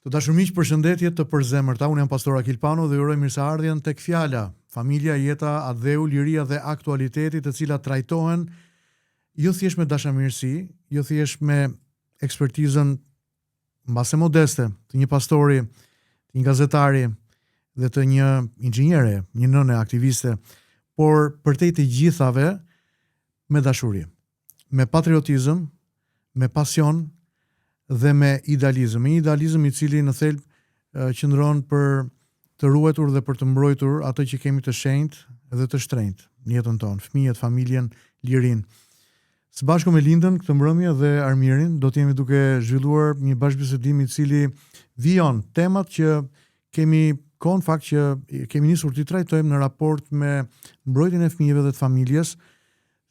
Të dashur miq, përshëndetje të përzemërta. Unë jam pastor Akil Pano dhe ju uroj mirëseardhjen tek fjala, familja, jeta, adheu, liria dhe aktualiteti, të cilat trajtohen jo thjesht me dashamirësi, jo thjesht me ekspertizën mbase modeste të një pastori, të një gazetari dhe të një inxhiniere, një nëne aktiviste, por përtej të gjithave me dashuri, me patriotizëm, me pasion dhe me idealizëm. Një idealizëm i cili në thelb qëndron për të ruajtur dhe për të mbrojtur atë që kemi të shenjtë dhe të shtrenjtë në jetën tonë, fëmijët, familjen, lirinë. Së bashku me Lindën këtë mbrëmje dhe Armirin do të jemi duke zhvilluar një bashkëbisedim i cili vijon temat që kemi kohën fakt që kemi nisur t'i trajtojmë në raport me mbrojtjen e fëmijëve dhe të familjes,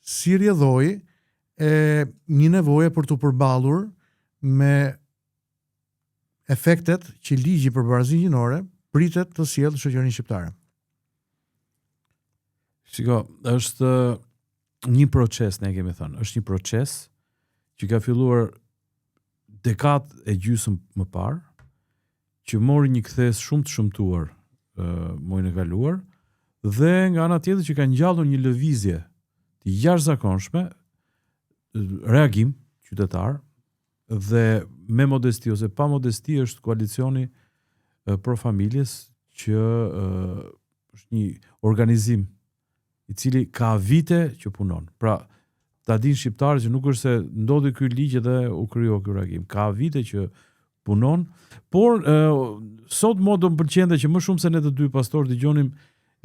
si rrjedhoi e një nevoje për të përballur me efektet që ligji për barazinë gjinore pritet të sjellë shoqërinë shqiptare. Shiko, është një proces, ne kemi thënë, është një proces që ka filluar dekadë e gjysmë më parë, që mori një kthes shumë të shëmtuar muajin e kaluar, dhe nga ana tjetër që ka ngjallur një lëvizje të jashtëzakonshme, reagim qytetar, dhe me modesti ose pa modesti është koalicioni pro familjes që është një organizim i cili ka vite që punon. Pra, ta din shqiptarë që nuk është se ndodhi ky ligj dhe u krijoi ky reagim. Ka vite që punon, por sot do më pëlqente që më shumë se ne të dy pastor dëgjonim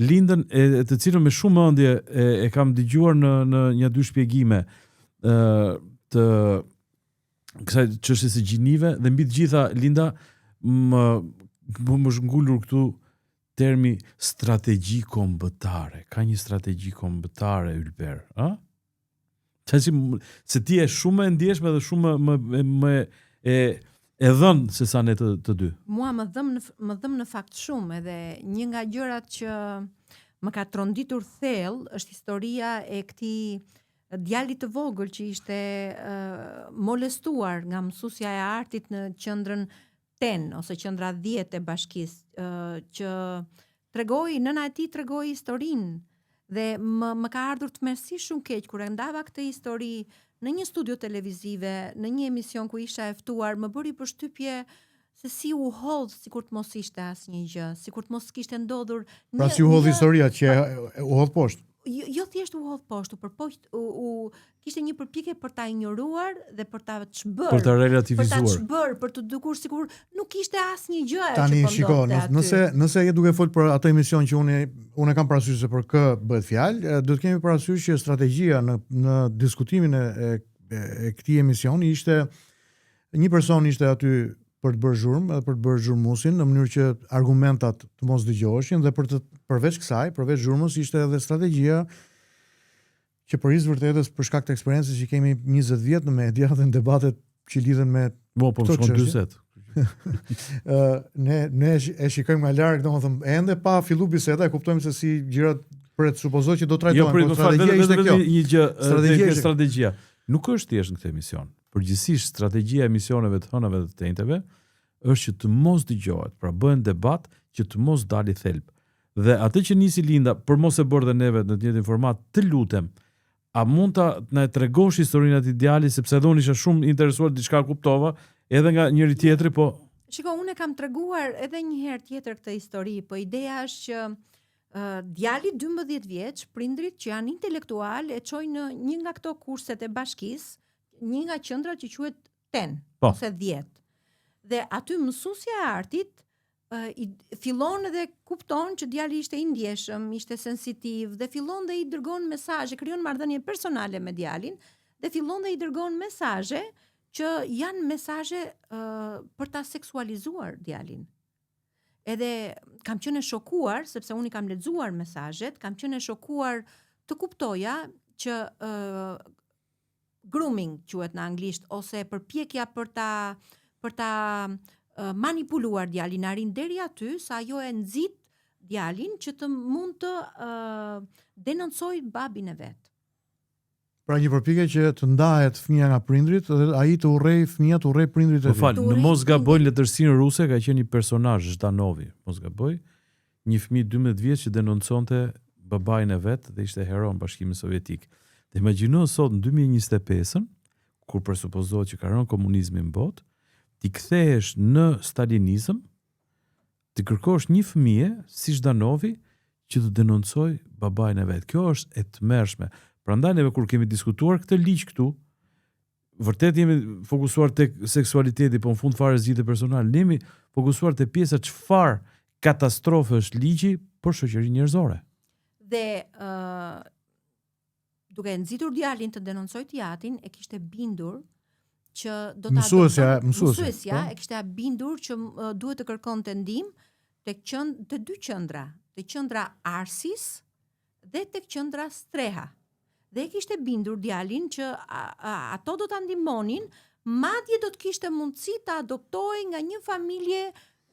Lindën, e të cilën me shumë ëndje e kam dëgjuar në një dy shpjegime të kësaj çështjes së gjinive, dhe mbi të gjitha Linda më zhgullur këtu termi strategji kombëtare. Ka një strategji kombëtare, Ylber, a? Se ti je shumë e ndjeshme dhe shumë më e dhënë se sa ne të dy. Mua më dhëm në fakt shumë, edhe një nga gjërat që më ka tronditur thellë është historia e këtij djalit të vogël që ishte molestuar nga mësuesja e artit në qendrën 10 ose qendra 10 e bashkisë, që nëna e tij tregoi historinë, dhe më ka ardhur të mersi shumë keq kur e ndava këtë histori në një studio televizive, në një emision ku isha e ftuar, më bëri përshtypje se si u hodh, sikur të mos ishte asnjë gjë, sikur të mos kishte ndodhur. Pra si u hodh historia që u hodh poshtë. Jo thjesht u hodh poshtë, por kishte një përpjekje për ta injoruar dhe për ta çbër, për ta relativizuar, për të dukur sikur nuk ishte asnjë gjë. Tani shiko, nëse je duke fol për atë emision që unë kam parasysh se për kë bëhet fjalë, do të kemi parasysh që strategjia në diskutimin e këtij emisioni ishte një person ishte aty për të bërë zhurmë, edhe për të bërë zhurmuesin në mënyrë që argumentat të mos dëgjoheshin, dhe përveç kësaj, përveç zhurmës, ishte edhe strategjia që për hir vërtetës për shkak të eksperiencës që kemi 20 vjet në media dhe në debatet që lidhen me po më shkon 40. Ne e shikojmë nga larg, domethënë ende pa filluar biseda, e kuptojmë se si gjërat për të supozuar që do trajtohen, por strategjia ishte kjo. Një gjë, strategjia nuk është thjesht në këtë emision. Përgjithsisht strategjia e emisioneve të hënave dhe të tenteve është që të mos dëgjohet, pra bëhen debat që të mos dali thelb. Dhe atë që nisi Linda, për mos e bërë dhe neve në të njëjtin format, të lutem, a mund ta na tregosh historinë e atij djali, sepse edhe unë isha shumë interesuar, diçka kuptova edhe nga njëri tjetri, po. Shiko, unë kam treguar edhe një herë tjetër këtë histori, po ideja është që djali 12 vjeç, prindrit që janë intelektual e çojnë në një nga këto kurset e bashkisë, një nga qendrat që quhet 10 ose 10. Dhe aty mësuesja e artit fillon dhe kupton që djali ishte i ndjeshëm, ishte sensitiv, dhe fillon dhe i dërgon mesazhe, krijon marrëdhënie personale me djalin, dhe fillon dhe i dërgon mesazhe që janë mesazhe për ta seksualizuar djalin. Edhe kam qenë e shokuar, sepse unë i kam lexuar mesazhet, kam qenë e shokuar të kuptoja që grooming quhet në anglisht, ose përpjekja për ta manipuluar djalin, arrin deri aty sa ajo e nxit djalin që të mund të denoncoj babin e vet. Pra një përpjekje që të ndahet fëmia nga prindrit dhe ai të urrej fëmia të urrej prindrit e Më tij. fal, në mos gaboj letërsinë ruse ka qenë një personazh Zhdanovi, mos gaboj, një fëmijë 12 vjeç që denonconte babain e vet dhe ishte hero në Bashkimin Sovjetik. Dhe imagjino sot në 2025-ën, kur presupozohet që ka rënë komunizmi në botë, ti kthehesh në stalinizëm, ti kërkosh një fëmijë si Zhdanovi që të denoncoj babain e vet. Kjo është e tmerrshme. Prandaj neve kur kemi diskutuar këtë ligj këtu, vërtet jemi fokusuar tek seksualiteti, po në fund fare zgjidhje personale, ne jemi fokusuar te pjesa çfarë katastrofë është ligji për shoqërinë njerëzore. Dhe duke nxitur djalin të denoncoj teatrin, e kishte bindur që do ta mësuesja e kishte bindur që duhet të kërkonte ndihmë tek të dy qendra, tek qendra Arsis dhe tek qendra Streha. Dhe e kishte bindur djalin që ato do ta ndihmonin, madje do të kishte mundësi ta adoptojë nga një familje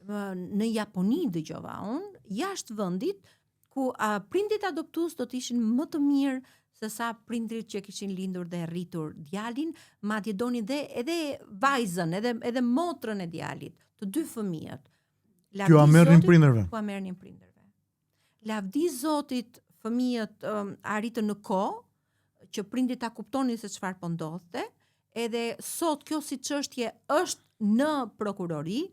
në Japoni, dëgjova unë, jashtë vendit, ku prindit adoptues do të ishin më të mirë se sa prindrit që kishin lindur dhe rritur djalin, madje donin edhe vajzën, edhe motrën e djalit, të dy fëmijët. Kjo a merrnin prindërve. Ku a merrnin prindërve. Lavdi Zotit, fëmijët arritën në kohë që prindit ta kuptonin se çfarë po ndodhte, edhe sot kjo si çështje është në prokurori,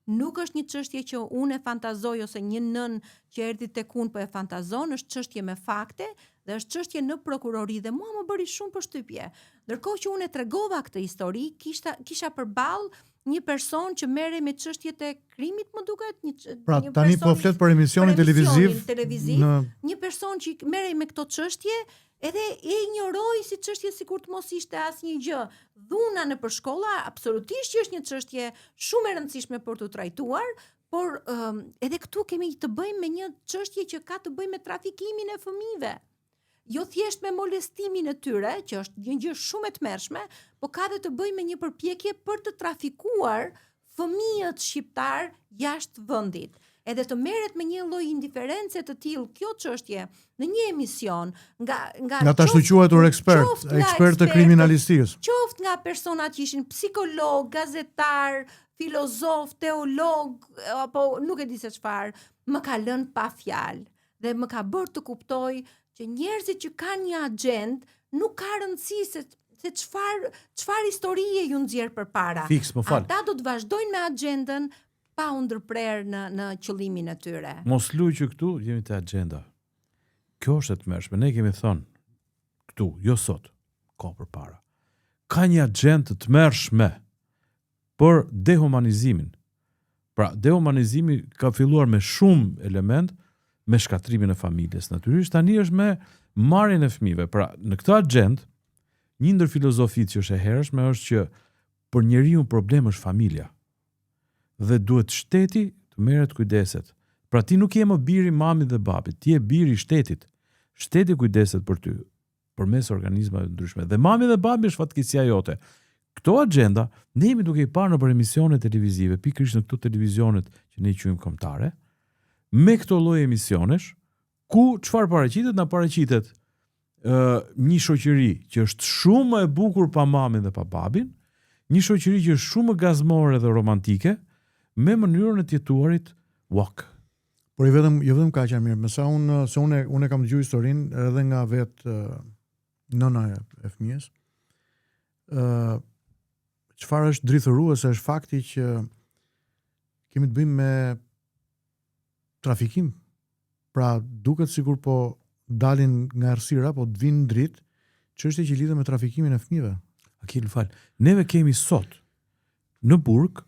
nuk është një çështje që unë e fantazoj ose një nën që erdhi tek unë po e fantazon, është çështje me fakte dhe është çështje në prokurori dhe mua më bëri shumë përshtypje. Ndërkohë që unë e tregova këtë histori, kisha përballë një person që merrej me çështjet e krimit, më duket, pra tani po flet për emisionin televiziv, një person që merrej me këto çështje edhe e ignoroi si çështje sikur të mos ishte asnjë gjë. Dhuna nëpër shkolla absolutisht që është një çështje shumë e rëndësishme për të trajtuar, por edhe këtu kemi të bëjmë me një çështje që ka të bëjë me trafikimin e fëmijëve. Jo thjesht me molestimin e tyre, që është një gjë shumë e tmerrshme, por ka dhe të bëjë me një përpjekje për të trafikuar fëmijët shqiptar jashtë vendit. Edhe të merret me një lloj indiferencë të tillë kjo çështje në një emision nga ta shtuquar ekspert të kriminalistikës. Qoftë nga persona që ishin psikolog, gazetar, filozof, teolog, apo nuk e di se çfarë, më ka lënë pa fjalë dhe më ka bërë të kuptoj që njerëzit që kanë një agent nuk ka rëndësi se çfarë historie ju nxjerr përpara. Fiks, më fal. Ata do të vazhdojnë me agendën pa u ndërprer në qëllimin e tyre. Mos luaj që këtu jemi te agenda. Kjo është e tmerrshme. Ne kemi thënë këtu, jo sot, kohë përpara. Ka një agendë të tmerrshme për dehumanizimin. Pra, dehumanizimi ka filluar me shumë element, me shkatrimin e familjes. Natyrisht tani është me marrjen e fëmijëve. Pra, në këtë agendë, një ndër filozofitë që është e hershme është që për njeriu problemi është familja. Dhe duhet shteti të merret kujdeset. Pra ti nuk je më biri mamit dhe babit, ti je biri i shtetit. Shteti kujdeset për ty, përmes organizmave ndryshme. Dhe mami dhe babi është fatkeqësia jote. Këto agenda ne jemi duke i parë nëpër emisione televizive, pikërisht në këto televizionet që ne i quajmë kombëtare, me këto lloj emisionesh, ku çfarë paraqitet? Na paraqitet një shoqëri që është shumë e bukur pa mamin dhe pa babin, një shoqëri që është shumë gazmore dhe romantike, me mënyrën e të jetuarit wok. Por jo vetëm kaq mirë, mësa unë kam dëgjuar historinë edhe nga vetë nëna e fëmijës. Çfarë është drithëruese është fakti që kemi të bëjmë me trafikim. Pra duket sikur po dalin nga errësira, po të vinë dritë çështje që lidhen me trafikimin e fëmijëve. Akil, fal. Neve kemi sot në burg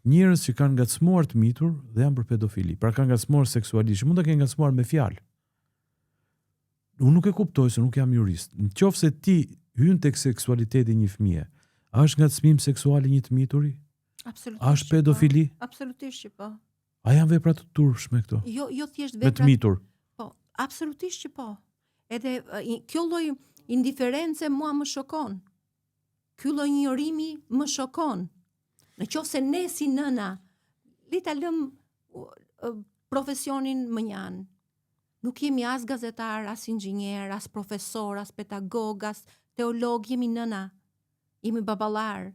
njerëz që kanë ngacmuar të mitur dhe janë për pedofili. Pra kanë ngacmuar seksualisht, mund të kenë ngacmuar me fjalë. Unë nuk e kuptoj se nuk jam jurist. Nëse ti hyn tek seksualiteti i një fëmie, a është ngacmim seksual i një të mituri? Absolutisht. A është pedofili? Absolutisht që po. A janë vepra të turpshme këto? Jo thjesht vepra. Me të mitur. Po, absolutisht që po. Edhe kjo lloj indiferencë mua më shokon. Ky lloj ignorimi më shokon. Në qoftë se ne si nëna le ta lëm profesionin më njan. Nuk jemi as gazetar, as inxhinier, as profesor, as pedagog, as teolog, jemi nëna, jemi baballar,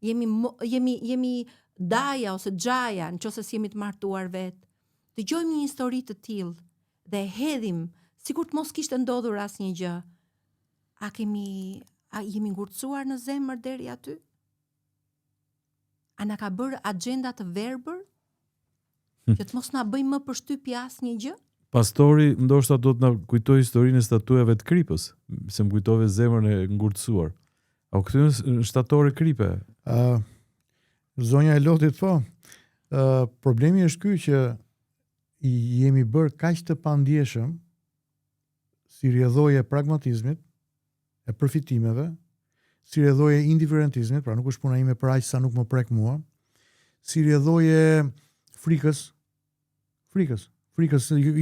jemi daja ose xhaja, nëse jemi të martuar vetë. Dëgjojmë një histori të tillë dhe hedhim sikur të mos kishte ndodhur asnjë gjë. A jemi ngurtësuar në zemër deri aty? A na ka bërë agenda të verbër? Që të mos na bëjmë më përshtypje asnjë gjë? Pastori ndoshta do të na kujtoj historinë e statujave të Kripës, se më kujtove zemrën e ngurtësuar. A u kthyen shtatore Kripe? Zonja e Lotit po. Problemi është ky që jemi bërë kaq të pandjeshëm si rrjedhoje e pragmatizmit, e përfitimeve, si rrjedhoje e indiferentizmit, pra nuk është puna ime për aq sa nuk më prek mua, si rrjedhoje frikës,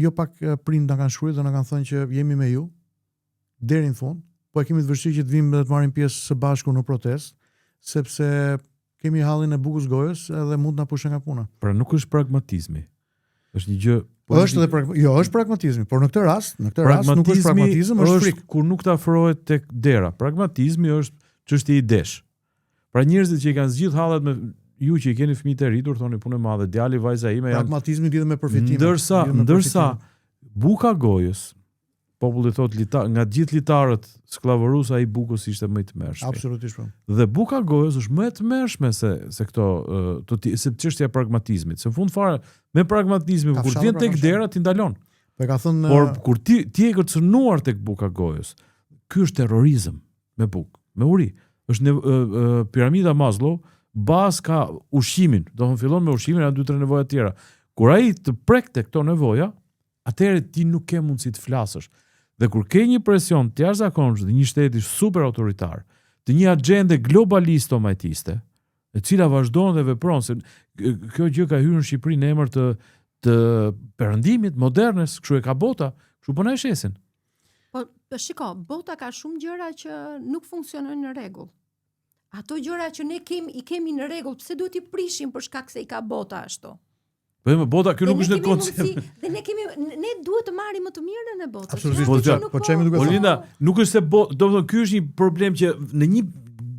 jo pak prind na kanë shkruar dhe na kanë thënë që jemi me ju deri në fund, po e kemi të vështirë që të vim dhe të marrim pjesë së bashku në protestë, sepse kemi hallin e bukës gojës edhe mund na pushën nga puna. Pra nuk është pragmatizmi. Është një gjë është pragmatizmi, por në këtë rast nuk është pragmatizëm, është frikë. Kur nuk të afrohet tek dera. Pragmatizmi është çështje idesh. Pra njerëzit që i kanë zgjidhur hallet me ju që i keni fëmijë të rritur, thoni punë e madhe, djali vajza ime janë. Pragmatizmi lidhet me përfitimin. Ndërsa buka gojës, populli thotë nga gjithë litarët skllavërus ai bukës ishte më i tmerrshëm. Absolutisht po. Dhe buka gojës është më e tmerrshme se këto se çështja e pragmatizmit. Se në fund fare me pragmatizmin kur vjen tek dera ti ndalon. Po ka thënë por kur ti je kërcënuar tek buka gojës, ky është terrorizëm me bukë, me uri. Është piramida Maslow, bazë ka ushqimin, do të fillon me ushqimin, janë 2-3 nevoja të tjera. Kur ai të prek tek këto nevoja, atëherë ti nuk ke mundësi të flasësh. Dhe kur ke një presion të jashtëzakonshëm dhe një shteti super autoritar, të një agjende globaliste o majtiste, e cila vazhdon dhe vepron, se kjo gjë ka hyrë në Shqipëri në emër të perëndimit, modernes, kështu e ka bota, kështu po na e shesin. Po shiko, bota ka shumë gjëra që nuk funksionojnë në rregull. Ato gjëra që ne i kemi në rregull, pse duhet i prishim për shkak se i ka bota ashtu? Po me bota kjo nuk është në koncept. Dhe ne duhet të marrim më të mirën e botës. Absolutisht. Po çemi duke thënë. Olinda, nuk është se do të thonë ky është një problem që në një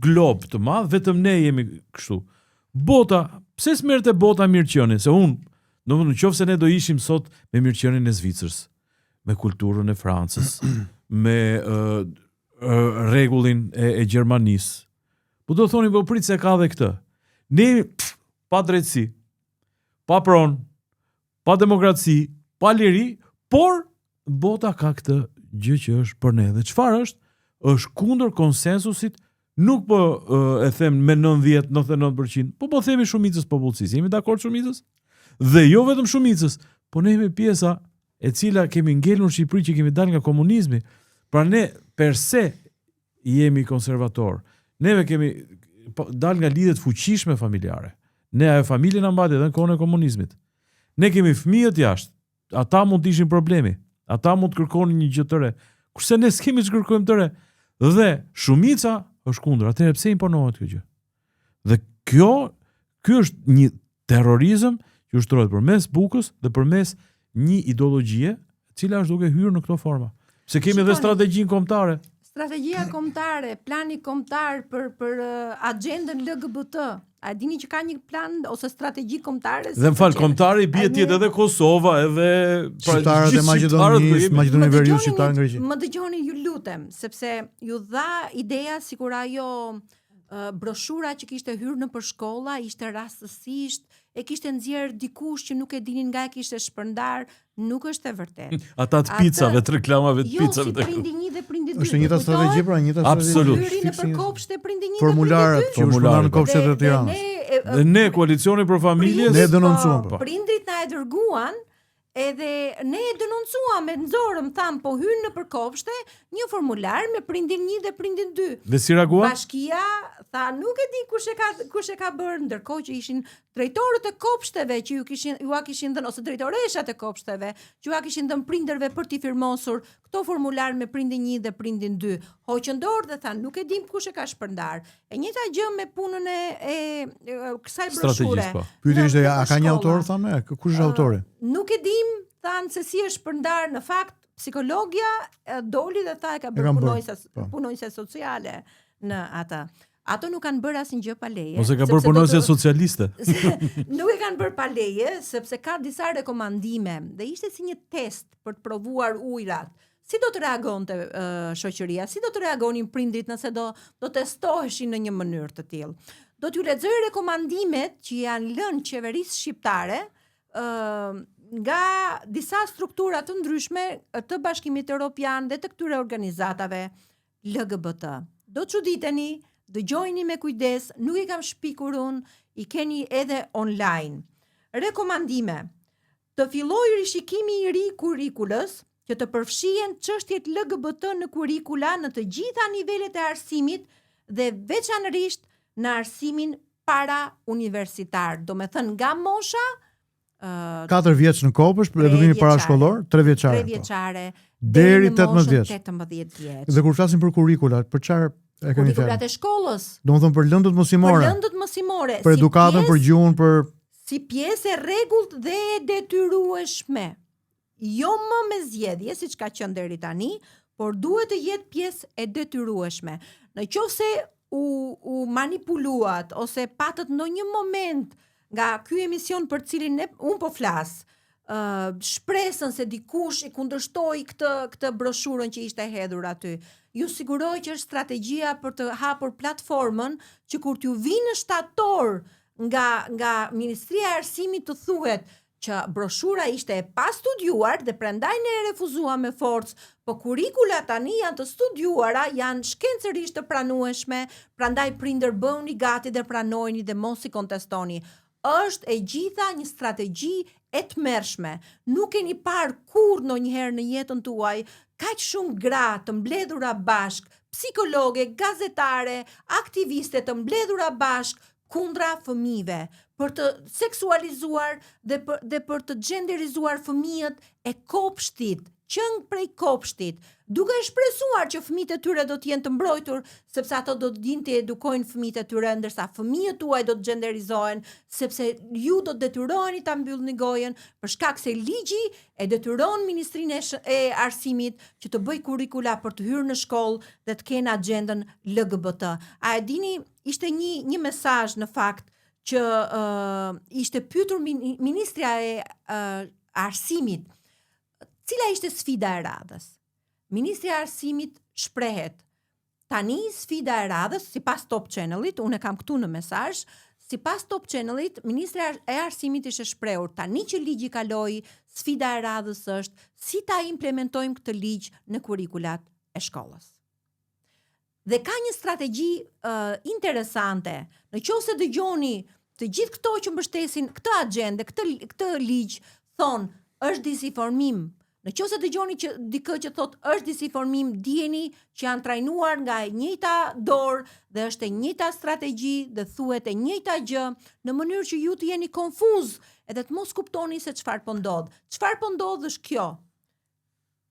glob të madh vetëm ne jemi kështu. Bota, pse s'merrte bota mirëqenin? Se nëse ne do ishim sot me mirëqenin e Zvicrës, me kulturën e Francës, me rregullin e Gjermanisë. Po do thoni po prit se ka dhe këtë. Ne pa drejtësi, pa pronë, pa demokraci, pa liri, por bota ka këtë gjë që është për ne. Dhe çfarë është? Është kundër konsensusit, nuk po e them me 90-99%, po themi shumicës popullsisë. Jemi dakord shumicës? Dhe jo vetëm shumicës, po ne jemi pjesa e cila kemi ngelur në Shqipëri që kemi dalë nga komunizmi. Pra ne per se jemi konservator. Neve kemi dalë nga lidhjet fuqishme familjare. Ne ajo familje na mbati edhe në kohën e komunizmit. Ne kemi fëmijët jashtë. Ata mund të ishin problemi. Ata mund të kërkonin një gjë të re. Kurse ne s'kemi që kërkojmë të re. Dhe shumica është kundër. Atëherë pse imponohet kjo gjë? Dhe ky është një terrorizëm që ushtrohet përmes bukës dhe përmes një ideologjie, e cila është duke hyrë në këto forma. Se kemi edhe strategjinë kombëtare. Strategjia kombëtare, plani kombëtar për agendën LGBT. A dini që ka një plan ose strategji kombëtare? Dhe më fal, kombëtare i bie tjetër edhe Kosova, edhe shqiptarët e Maqedonisë, Maqedoni Veriut, shqiptarë në Greqi. Më dëgjoni ju lutem, sepse ju dha ideja sikur ajo broshura që kishte hyrë në përshkolla ishte rastësisht, e kishte nxjerr dikush që nuk e dinin nga e kishte shpërndar, nuk është e vërtetë. Ata të picave, të reklamave të picave. Jo, si prindi 1 dhe prindi 2. Është njëta strategji, pra njëta strategji. Absolut. Hyrin në përkopshte prindi 1 dhe formularet që shpërndan në kopshtet e Tiranës. Dhe ne koalicioni për familjes ne denoncuam. Prindrit na e dërguan. Edhe ne e denoncuam me nxorëm, tham, po hyn në përkopshte një formular me prindin 1 dhe prindin 2. Dhe si reagua? Bashkia tha nuk e di kush e ka bërë, ndërkohë që ishin drejtorët e kopshteve që ju kishin dhënë, ose drejtoreshat e kopshteve që ju kishin dhënë prindërve për t'i firmosur këto formular me prindin 1 dhe prindin 2. Hoqën dorë dhe tha nuk e dim kush e ka shpërndar. E njëjta gjë me punën e kësaj broshure. Pyetja ishte a ka një autor, thamë, kush është autori? Nuk e dim, thanë se si është shpërndar, në fakt psikologja doli dhe tha e ka E bërë kam bërë, punonjëse sociale në atë. Ato nuk kanë bërë asnjë gjë pa leje. Ose ka bërë punonjëse socialiste. Nuk e kanë bërë pa leje, sepse ka disa rekomandime dhe ishte si një test për të provuar ujrat. Si do të reagonte shoqëria, si do të reagonin prindrit nëse do testoheshin në një mënyrë të tillë. Do t'ju lexoj rekomandimet që janë lënë qeverisë shqiptare nga disa struktura të ndryshme të Bashkimit Evropian dhe të këtyre organizatave LGBT. Do të çuditeni, dëgjojini me kujdes, nuk i kam shpikur unë, i keni edhe online. Rekomandime. Të fillojë rishikimi i ri kurrikulës, që të përfshihen çështjet LGBT në kurrikula në të gjitha nivelet e arsimit dhe veçanërisht në arsimin para universitar. Do me thënë nga mosha 4 vjeç në Kopësht për edukimin parashkollor, 3 vjeçare. 3 vjeçare deri 18 vjeç. 18 vjeç. Dhe kur flasim për kurrikulat, për çfarë e kemi thënë? Kurrikulat e shkollës. Domethënë për lëndët mosimore. Për lëndët mosimore. Për edukatën, për gjuhën, për si pjesë e rregullt dhe e detyrueshme. Jo më me zgjedhje, siç ka qenë deri tani, por duhet të jetë pjesë e detyrueshme. Në qoftë se u manipuluat ose patët në një moment nga ky emision për cilin unë po flas, shpresën se dikush i kundërshtoi këtë broshurën që ishte hedhur aty. Ju siguroj që është strategjia për të hapur platformën që kur t'ju vinë në shtator nga Ministria e Arsimit të thuhet që broshura ishte e pastudiuar dhe prandaj ne e refuzuam me forcë, po kurrikula tani janë të studiuara, janë shkencërisht të pranueshme, prandaj prindër bëhuni gati dhe pranojeni dhe mos i kontestoni. Është e gjitha një strategji e tmerrshme. Nuk keni parë kurrë ndonjëherë në jetën tuaj kaq shumë gra të mbledhura bashk, psikologe, gazetare, aktiviste të mbledhura bashk kundra fëmijëve, për të seksualizuar dhe për të genderizuar fëmijët e kopshtit, qëng prej kopshtit, duke shpresuar që fëmijët e tyre do të jenë të mbrojtur, sepse ato do të dinë të edukojnë fëmijët e tyre, ndërsa fëmijët tuaj do të genderizohen, sepse ju do të detyroheni ta mbyllni gojën, për shkak se ligji e detyron Ministrinë e Arsimit që të bëjë kurrikula për të hyrë në shkollë dhe të kenë agjendën LGBT. A e dini, ishte një mesazh në fakt që ishte pyetur Ministria e Arsimit, cila ishte sfida e radhës. Ministria e Arsimit shprehet, tani sfida e radhës, sipas Top Channelit, unë e kam këtu në mesazh, sipas Top Channelit, Ministria e Arsimit ishte shprehur, tani që ligji kaloi, sfida e radhës është si ta implementojmë këtë ligj në kurrikulat e shkollës. Dhe ka një strategji interesante. Në qoftë se dëgjoni të gjithë këto që mbështesin këtë agjendë, këtë ligj, thonë është disinformim. Në qoftë se dëgjoni që dikë që thotë është disinformim, dijeni që janë trajnuar nga e njëjta dorë dhe është e njëjta strategji dhe thuhet e njëjta gjë në mënyrë që ju të jeni konfuz edhe të mos kuptoni se çfarë po ndodh. Çfarë po ndodh është kjo.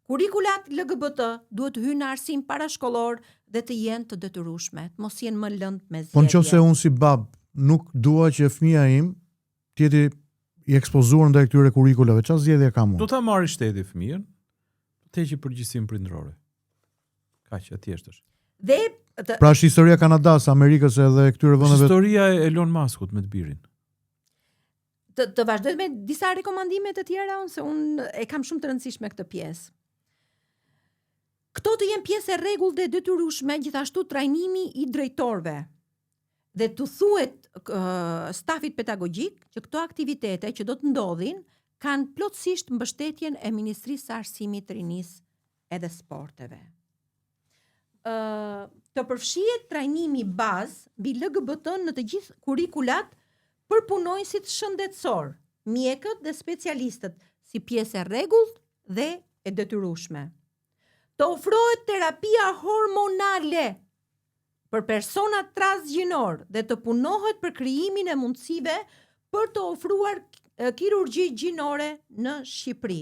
Kurrikulat LGBT duhet të hyjnë në arsim parashkollor dhe të jenë të detyrueshme, të mos jenë më lëndë me zgjedhje. Po nëse unë si bab nuk dua që fëmia im të jetë i ekspozuar ndaj këtyre kurrikulave, çfarë zgjedhje kam unë? Do ta marrë shteti fëmijën, të heqë përgjegjësinë prindërore. Kaq, e thjeshtë është. Dhe pra është historia Kanadas, Amerikës edhe këtyre vendeve. Historia e Elon Muskut me të birin. Të vazhdoj me disa rekomandime të tjera, se unë e kam shumë të rëndësishme këtë pjesë. Këto të jenë pjesë e rregullt dhe detyrueshme, gjithashtu trajnimi i drejtorëve. Dhe të thuhet stafit pedagogjik që këto aktivitete që do të ndodhin kanë plotësisht mbështetjen e Ministrisë së Arsimit, Rinisë edhe Sporteve. Të përfshihet trajnimi bazë mbi LGBT në të gjithë kurrikulat për punonjësit shëndetësor, mjekët dhe specialistët si pjesë e rregullt dhe e detyrueshme. Të ofrohet terapia hormonale për personat transgjinor dhe të punohet për krijimin e mundësive për të ofruar kirurgji gjinore në Shqipëri.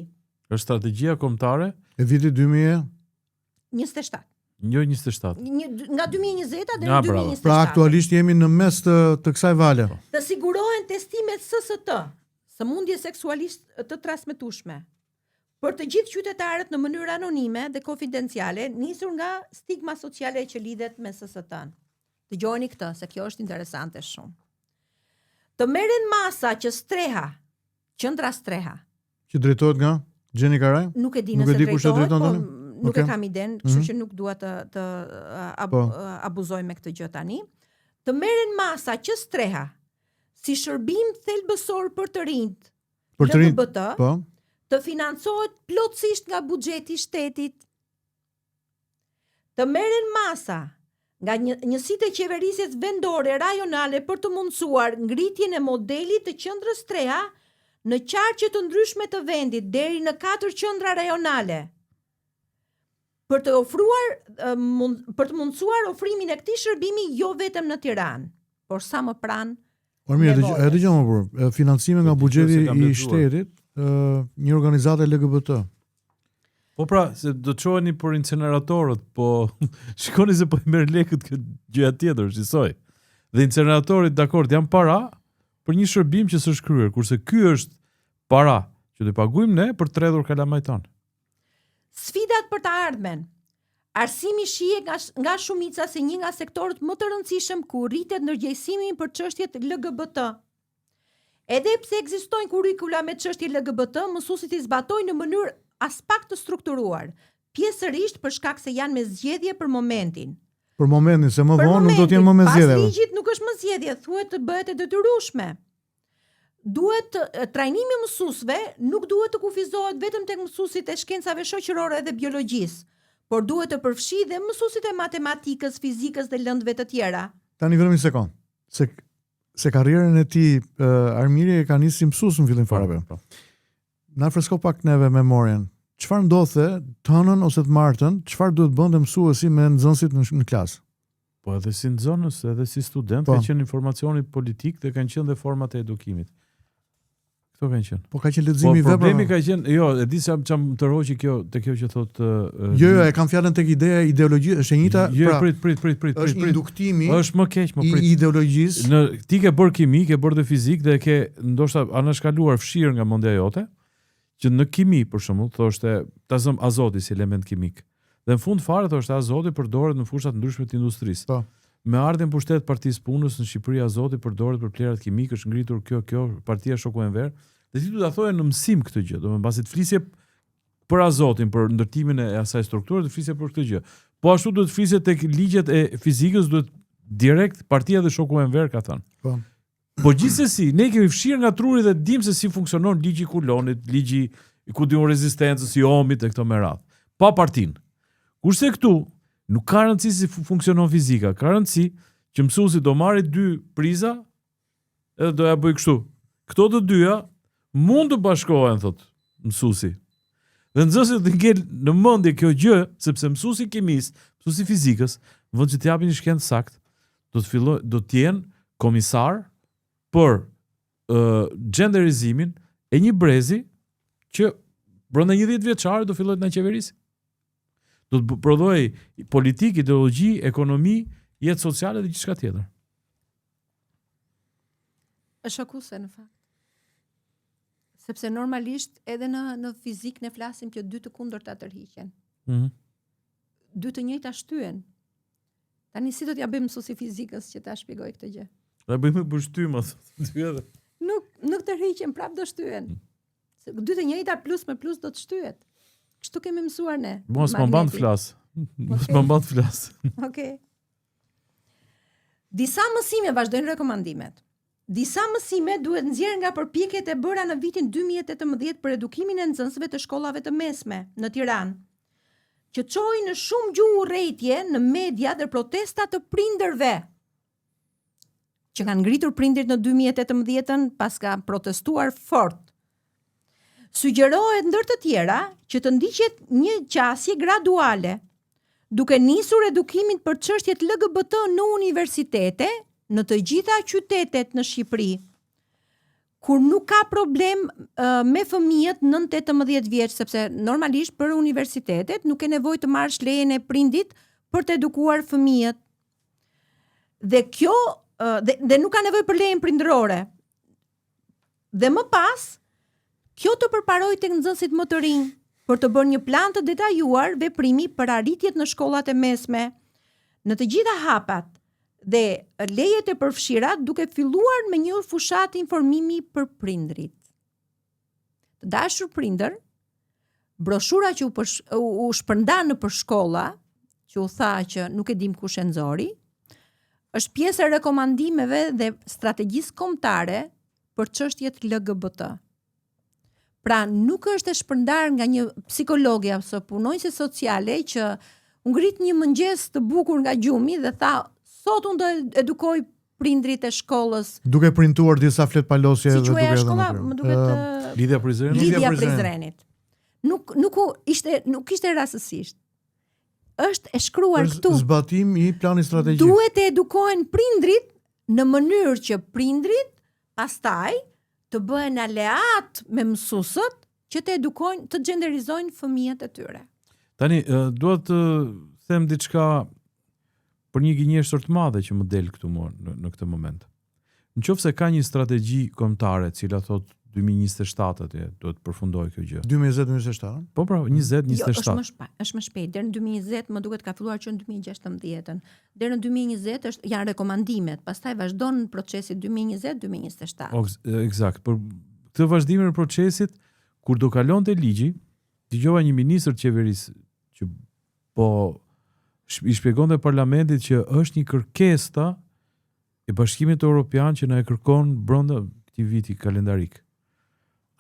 Është strategjia kombëtare e vitit 2027. Jo 27. Nga 2020 deri në 2027. Pra aktualisht jemi në mes të kësaj vale. Të sigurohen testimet SST, sëmundje seksualisht të transmetueshme, për të gjithë qytetarët në mënyrë anonime dhe konfidenciale, nisur nga stigma sociale që lidhet me SST-n. Dëgjoni këtë, se kjo është interesante shumë. Të merren masa që streha, qendra streha. Që drejtohet nga Gjeni Karaj? Nuk e di nëse drejtohet, po nuk e kam iden, kështu që nuk dua të abuzoj me këtë gjë tani. Të merren masa që streha si shërbim thelbësor për të rinjt, LGBT, të financohet plotësisht nga buxheti i shtetit. Të merren masa nga njësitë e qeverisjes vendore rajonale për të mundësuar ngritjen e modelit të qendrës streha në qarqe të ndryshme të vendit deri në 4 qendra rajonale. Për të mundësuar ofrimin e këtij shërbimi jo vetëm në Tiranë, por sa më pranë. Por mirë, dëgjoj më burr, financime nga buxheti i shtetit, një organizatë LGBT. Po pra, se do të çoheni për incineratorët, po shikoni se po i merr lekët këtë gjëja tjetër, shqisoj. Dhe inceneratorit, dakord, janë para për një shërbim që s'është kryer, kurse ky është para që do paguajmë ne për të rredhur kalamajt tonë. Sfidat për të ardhmen. Arsimi shihet nga shumica se një nga sektorët më të rëndësishëm ku rritet ndërgjegjësimi për çështjet LGBT. Edhe pse ekzistojnë kurrikula me çështje LGBT, mësuesit i zbatojnë në mënyrë as pak të strukturuar, pjesërisht për shkak se janë me zgjedhje për momentin. Për momentin, se më vonë nuk do të jenë më me zgjedhje. Pas ligjit nuk është më zgjedhje, thuhet të bëhet e detyrueshme. Duhet trajnimi mësuesve nuk duhet të kufizohet vetëm tek mësuesit e shkencave shoqërore dhe biologjisë, por duhet të përfshijë dhe mësuesit e matematikës, fizikës dhe lëndëve të tjera. Tani vetëm një sekond. Se karrierën e tij Armiri e ka nisë si mësues në fillim fare. Na fresko pak neve memorien. Çfarë ndodhte të hënën ose të martën, çfarë duhet bënte mësuesi me nxënësit në klasë? Po edhe si nxënës, edhe si student, ka qenë informacioni politik dhe kanë qenë dhe format e edukimit. Këto kanë qenë. Po ka qenë leximi veprave. Problemi ka qenë, jo, e di se çam të rroqi kjo te kjo që thotë Jo, e kam fjalën tek ideja e ideologjisë, është e njëjta. Jo, prit. Është induktimi. Është më keq, më prit. I ideologjisë. Ti ke bërë kimi, ke bërë dhe fizik dhe ke ndoshta anashkaluar fshirë nga mendja jote, që në kimi për shembull thoshte ta zëm azoti si element kimik. Dhe në fund fare thoshte azoti përdoret në fusha të ndryshme të industrisë. Po. Me ardhen pushtet Partisë Punës në Shqipëri azoti përdoret për plerat kimike, është ngritur kjo Partia Shoku Enver, dhe ti duhet ta thoje në mësim këtë gjë, domethënë mbasi të flisje për azotin, për ndërtimin e asaj strukture, të flisje për këtë gjë. Po ashtu duhet të flisje tek ligjet e fizikës, duhet direkt Partia dhe Shoku Enver ka thënë. Po. Po gjithsesi, ne kemi fshirë nga truri dhe dim se si funksionon ligji i kulonit, ligji ku diun rezistencës i ohmit e këto me radhë. Pa partinë. Kurse këtu nuk ka rëndësi si funksionon fizika, ka rëndësi që mësuesi do marrë 2 priza edhe do ja bëj kështu. Këto të dyja mund të bashkohen, thot mësuesi. Dhe nxënësit të ngel në mendje kjo gjë, sepse mësuesi kimis, mësuesi fizikës, në vend që të japin një shkencë sakt, do të jenë komisar për genderizimin e një brezi që brenda 10 vjeçare do fillojë në qeverisë. Do të prodhoj politik, ideologji, ekonomi, jetë sociale dhe gjithçka tjetër. Është shokuese në fakt. Sepse normalisht edhe në fizik ne flasim që 2 të kundërta tërhiqen. Dy të njëjta shtyhen. Tani si do t'ja bëjmë mësuesi fizikës që ta shpjegoj këtë gjë? Ta bëjmë bështym atë. Nuk tërhiqen, prap do shtyhen. 2 të njëjta plus me plus do të shtyhet. Kështu kemi mësuar ne. Mos më mban të flas. Okej. Disa mësime vazhdojnë rekomandimet. Disa mësime duhet nxjerrë nga përpjekjet e bëra në vitin 2018 për edukimin e nxënësve të shkollave të mesme në Tiranë, që çoi në shumë gjuhë urrëtie në media dhe protesta të prindërve, që kanë ngritur prindërit në 2018 pas ka protestuar fort. Sugjerohet ndër të tjera që të ndiqet një qasje graduale, duke nisur edukimin për çështjet LGBT në universitete, në të gjitha qytetet në Shqipëri, kur nuk ka problem me fëmijët nën 18 vjeç, sepse normalisht për universitetet nuk e nevojë të marrësh lejen e prindit për të edukuar fëmijët. Dhe kjo dhe nuk ka nevojë për lejen prindërore. Dhe më pas, kjo të përparoj tek nxënësit më të rinj, për të bërë një plan të detajuar veprimi për arritjet në shkollat e mesme, në të gjitha hapat dhe lejet e përfshira, duke filluar me një fushat informimi për prindrit. Të dashur prindër, broshura që u shpërnda në për shkolla, që u tha që nuk e dim kush e nxori, është pjesë e rekomandimeve dhe strategjisë kombëtare për çështjet LGBT. Pra nuk është e shpërndar nga një psikologe apo punonjëse sociale që u ngrit një mëngjes të bukur nga gjumi dhe tha, sot unë do edukoj prindrit e shkollës. Duke printuar disa flet palosje si dhe duke edhe shkolla, më duket Lidhja Prizrenit. Lidhja Prizrenit. Nuk ishte rastësisht. Është e shkruar këtu. Zbatim i planit strategjik. Duhet të edukohen prindrit në mënyrë që prindrit pastaj të bëhen aleat me mësuesët që të edukojnë, të gjenderizojnë fëmijët e tyre. Tani, duhet të them diçka për një gënjeshtër të madhe që më del këtu në këtë moment. Nëse ka një strategji kombëtare e cila thot 2027 atje do të përfundoj kjo gjë. 2027? Po pra, 2027. Jo, është më shpejt. Deri në 2020 më duket ka filluar që në 2016. Deri në 2020 janë rekomandimet, pastaj vazhdon procesi 2020-2027. Eksakt. Për këtë vazhdimin e procesit, kur do kalonte ligji, dëgjova një ministër qeverisë që i shpjegonte parlamentit që është një kërkesë e Bashkimit Evropian që na e kërkon brenda këtij viti kalendarik.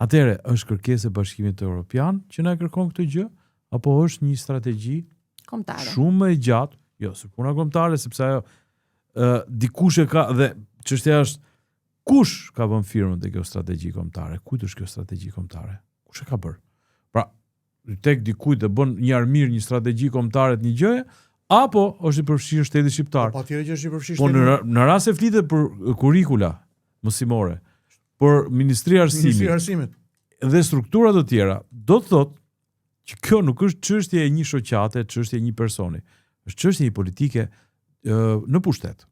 Atëre, është kërkesë e Bashkimit Evropian që na kërkon këtë gjë, apo është një strategji kombëtare shumë më e gjatë? Jo, së puna kombëtare, sepse ajo dikush e ka, dhe çështja është kush ka vënë firmën te kjo strategji kombëtare? Kujt është kjo strategji kombëtare? Kush e ka bërë? Pra, tek dikujt të bën një armir një strategji kombëtare të një gjëje, apo është i përfshirë shteti shqiptar? Po patjetër që është i përfshirë. Po në rast se flitet për kurrikula mësimore, por Ministria e Arsimit dhe struktura të tjera, do të thotë që kjo nuk është çështje e një shoqate, çështje e një personi, është çështje e politike në pushtet.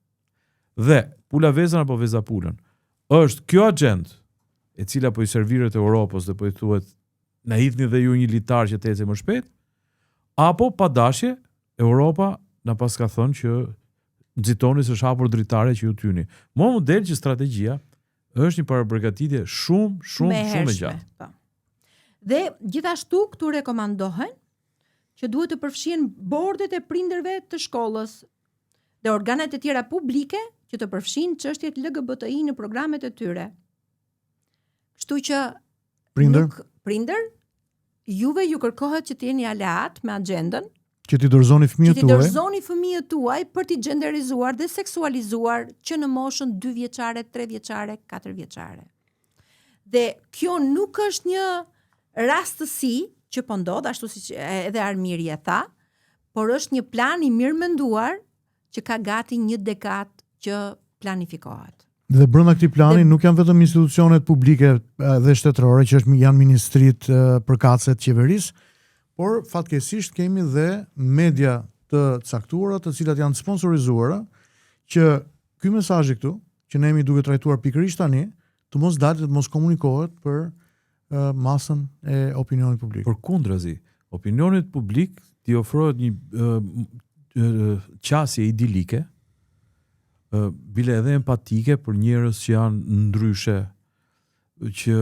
Dhe pula vezën apo veza pulën, është kjo agjendë e cila po i serviret Europës dhe po i thuhet na hidhni dhe ju një litar që të ecë më shpejt, apo padashje Europa na pas ka thënë që nxitoni se është hapur dritare që ju tyni. Mo më del që strategjia është një parabrëgatitje shumë e gjatë. Dhe gjithashtu këtu rekomandohen që duhet të përfshihen bordet e prindërve të shkollës dhe organet e tjera publike që të përfshin çështjet LGBTI në programet e tyre. Kështu që prindër, juve ju kërkohet që të jeni aleat me agjendën, që ti dorëzoni fëmijët tuaj për t'i gjenderizuar dhe seksualizuar që në moshën 2 vjeçare, 3 vjeçare, 4 vjeçare. Dhe kjo nuk është një rastësi që po ndodh, ashtu siç edhe Armiri e tha, por është një plan i mirë menduar që ka gati 1 dekadë që planifikohet. Dhe brenda këtij plani nuk janë vetëm institucionet publike dhe shtetërore që janë ministritë përkatëse të qeverisë, por fatkeqësisht kemi dhe media të caktuara të cilat janë sponsorizuara që ky mesazh këtu që ne jemi duke trajtuar pikërisht tani të mos dalë, të mos komunikohet për masën e opinionit publik. Përkundrazi, opinionit publik t'i ofrohet një qasje idilike, bile edhe empatike për njerëz që janë ndryshe, që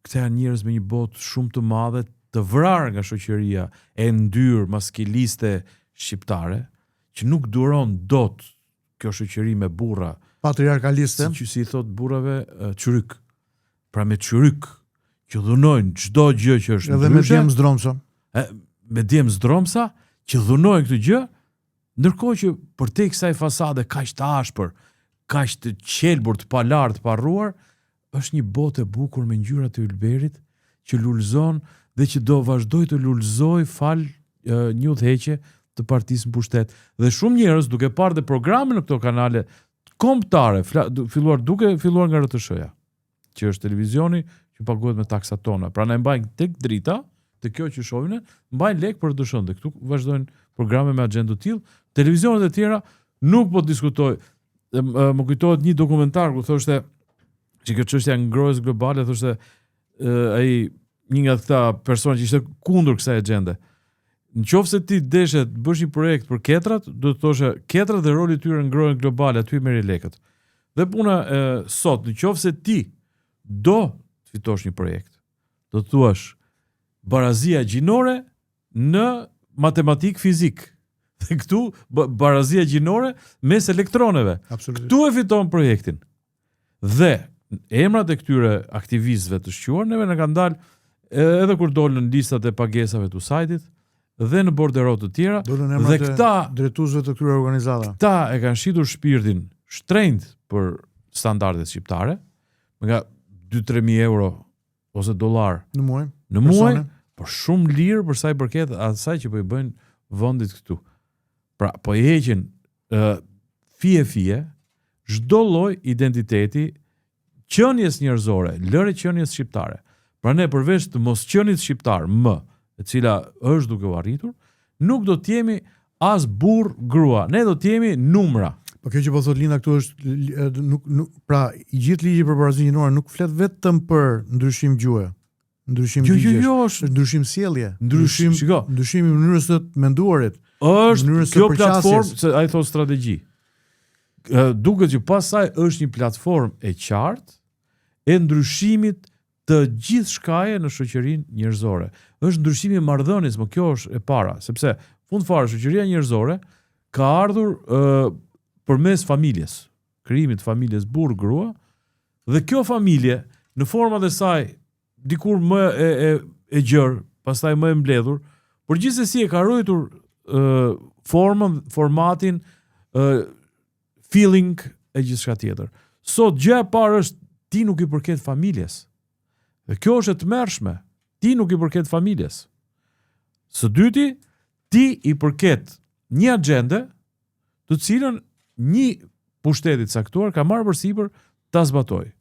këta janë njerëz me një botë shumë të madhe, të vrarë nga shoqëria e ndyrë maskiliste shqiptare, që nuk duron dot kjo shoqëri me burra patriarkaliste, si i thot burrave çyryk. Pra me çyryk që dhunojnë çdo gjë që është edhe ndryshe, me djem zdromsa. Me djem zdromsa që dhunojnë këtë gjë, ndërkohë që përtej kësaj fasade kaq të ashpër, kaq të qelbur, të palartë, të parruar, është një botë e bukur me ngjyra të ylberit që lulëzon dhe që do vazhdoj të lulëzoj fal një udhëheqje të partisë në pushtet. Dhe shumë njerëz duke parë dhe programe në këto kanale kombëtare, duke filluar nga RTS-ja, që është televizioni që paguhet me taksat tona. Pra ne mbajnë tek drita, të kjo që shohin, mbajnë lek për dëshën dhe këtu vazhdojnë programe me agjendë të tillë. Televizionet e tjera nuk po diskutoj. Më kujtohet një dokumentar ku thoshte që kjo çështja ngrohës globale, thoshte ai një nga këta persona që ishte kundër kësaj agjende. Në qoftë se ti deshe të bësh një projekt për ketrat, do të thoshe ketrat dhe roli i tyre ngrohen global, aty merri lekët. Dhe puna sot, në qoftë se ti do të fitosh një projekt, do të thuash barazia gjinore në matematik fizik. Dhe këtu barazia gjinore mes elektroneve. Absolutisht. Këtu e fiton projektin. Dhe emrat e këtyre aktivistëve të shquar neve në kanë dalë edhe kur dolën listat e pagesave të sajtit dhe në borderot të tjera. Dolën Dhe emrat e këta drejtuesve të këtyre organizatave. këta e kanë shitur shpirtin shtrenjtë për standardet shqiptare, nga 2-3.000 euro ose dollar Në muaj. në muaj, persone. por shumë lirë për sa i përket asaj që po i bëjnë vendit këtu. Pra, po i heqin fije çdo lloj identiteti qenies njerëzore, lëre qenies shqiptare. Pra ne përveç të mos qenit shqiptar e cila është duke u arritur, nuk do të jemi as burr grua, ne do të jemi numra. Po kjo që po thot Linda këtu është nuk pra i gjithë ligji për barazinë gjinore nuk flet vetëm për ndryshim gjuhë, ndryshim ligjesh. është Ndryshim sjellje, shiko, ndryshim i mënyrës së menduarit. është mënyrës së kjo përqasjes. platformë, se ai thon strategji. Duket që pasaj është një platformë e qartë e ndryshimit të gjithë shkaje në shoqërinë njerëzore. Është ndryshimi i marrëdhënies, më kjo është e para, sepse fund fare shoqëria njerëzore ka ardhur përmes familjes, krijimit të familjes burr grua, dhe kjo familje në format e saj dikur më e gjerë, pastaj më e mbledhur, por gjithsesi e ka ruajtur formatin, feeling e gjithçka tjetër. Sot gjë e parë është ti nuk i përket familjes. Dhe kjo është e tmerrshme. Ti nuk i përket familjes. Së dyti, ti i përket një agjende të cilën një pushteti i caktuar ka marrë përsipër ta zbatoj.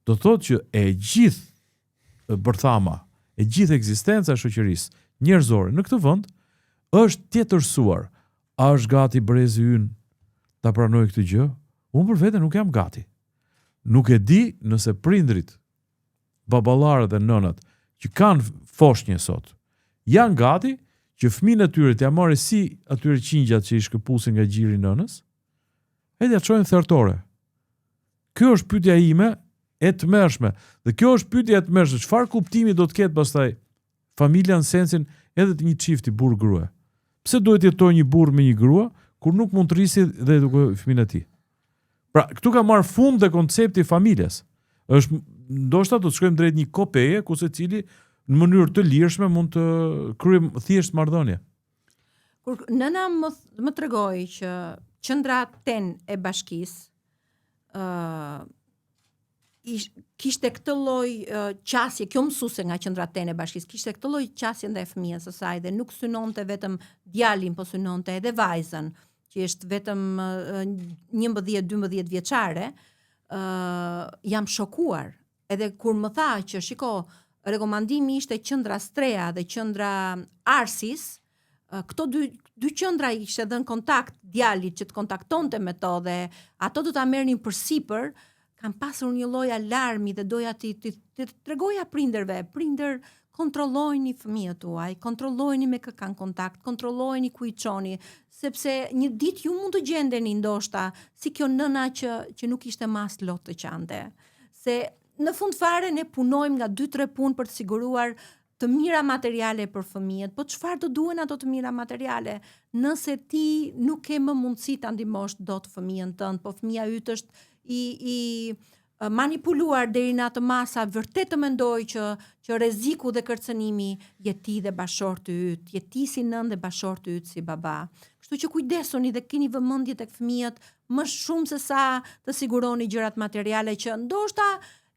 Do thotë që e gjithë bërthama, e gjithë ekzistenca e shoqërisë njerëzore në këtë vend është tjetërsuar. A është gati brezi ynë ta pranoj këtë gjë? Unë për vete nuk jam gati. Nuk e di nëse prindrit, baballarët dhe nënat që kanë foshnjë sot, janë gati që fëmijën e tyre t'ia marrë si atyre qingjat që i shkëpusin nga gjiri i nënës, e t'ia çojnë thertore. Kjo është pyetja ime e tmerrshme. Dhe kjo është pyetja e tmerrshme. Çfarë kuptimi do të ketë pastaj familja në sensin edhe të një çifti burr-grua? Pse duhet jetojë një burr me një grua kur nuk mund të rrisi dhe edukojë fëmijën e tij? Pra, këtu ka marrë fund dhe koncepti i familjes. Është ndoshta do të shkojmë drejt një kopeje ku secili në mënyrë të lirshme mund të kryejmë thjesht marrëdhënie. Kur nëna më tregoi që qendra 10 e bashkisë kishte këtë lloj qasje, kjo mësuese nga qendra 10 e bashkisë kishte këtë lloj qasje ndaj fëmijës së saj dhe nuk synonte vetëm djalin, po synonte edhe vajzën, që është vetëm 11-12 vjeçare. Jam shokuar. Edhe kur më tha që shiko, rekomandimi ishte qendra Strea dhe qendra Arsis, këto dy qendra i kishte dhënë kontakt djalit që të kontaktonte me to dhe ato do ta merrnin përsipër, kam pasur një lloj alarmi dhe doja të tregoja prindërve, prindër kontrollojini fëmijët tuaj, kontrollojini me kë kanë kontakt, kontrollojini ku i çoni, sepse një ditë ju mund të gjendeni ndoshta si kjo nëna që nuk ishte mas lot të qante. Se në fund fare ne punojmë nga 2-3 punë për të siguruar të mira materiale për fëmijët, po çfarë do duhen ato të mira materiale? Nëse ti nuk ke më mundësi ta ndihmosh dot fëmijën tënd, po fëmia yt është i manipuluar deri në atë masa, vërtet të mendoj që rreziku dhe kërcënimi je ti dhe bashorti yt, je ti si nën dhe bashorti yt si baba. Kështu që kujdesuni dhe keni vëmendje tek fëmijët më shumë se sa të siguroni gjërat materiale që ndoshta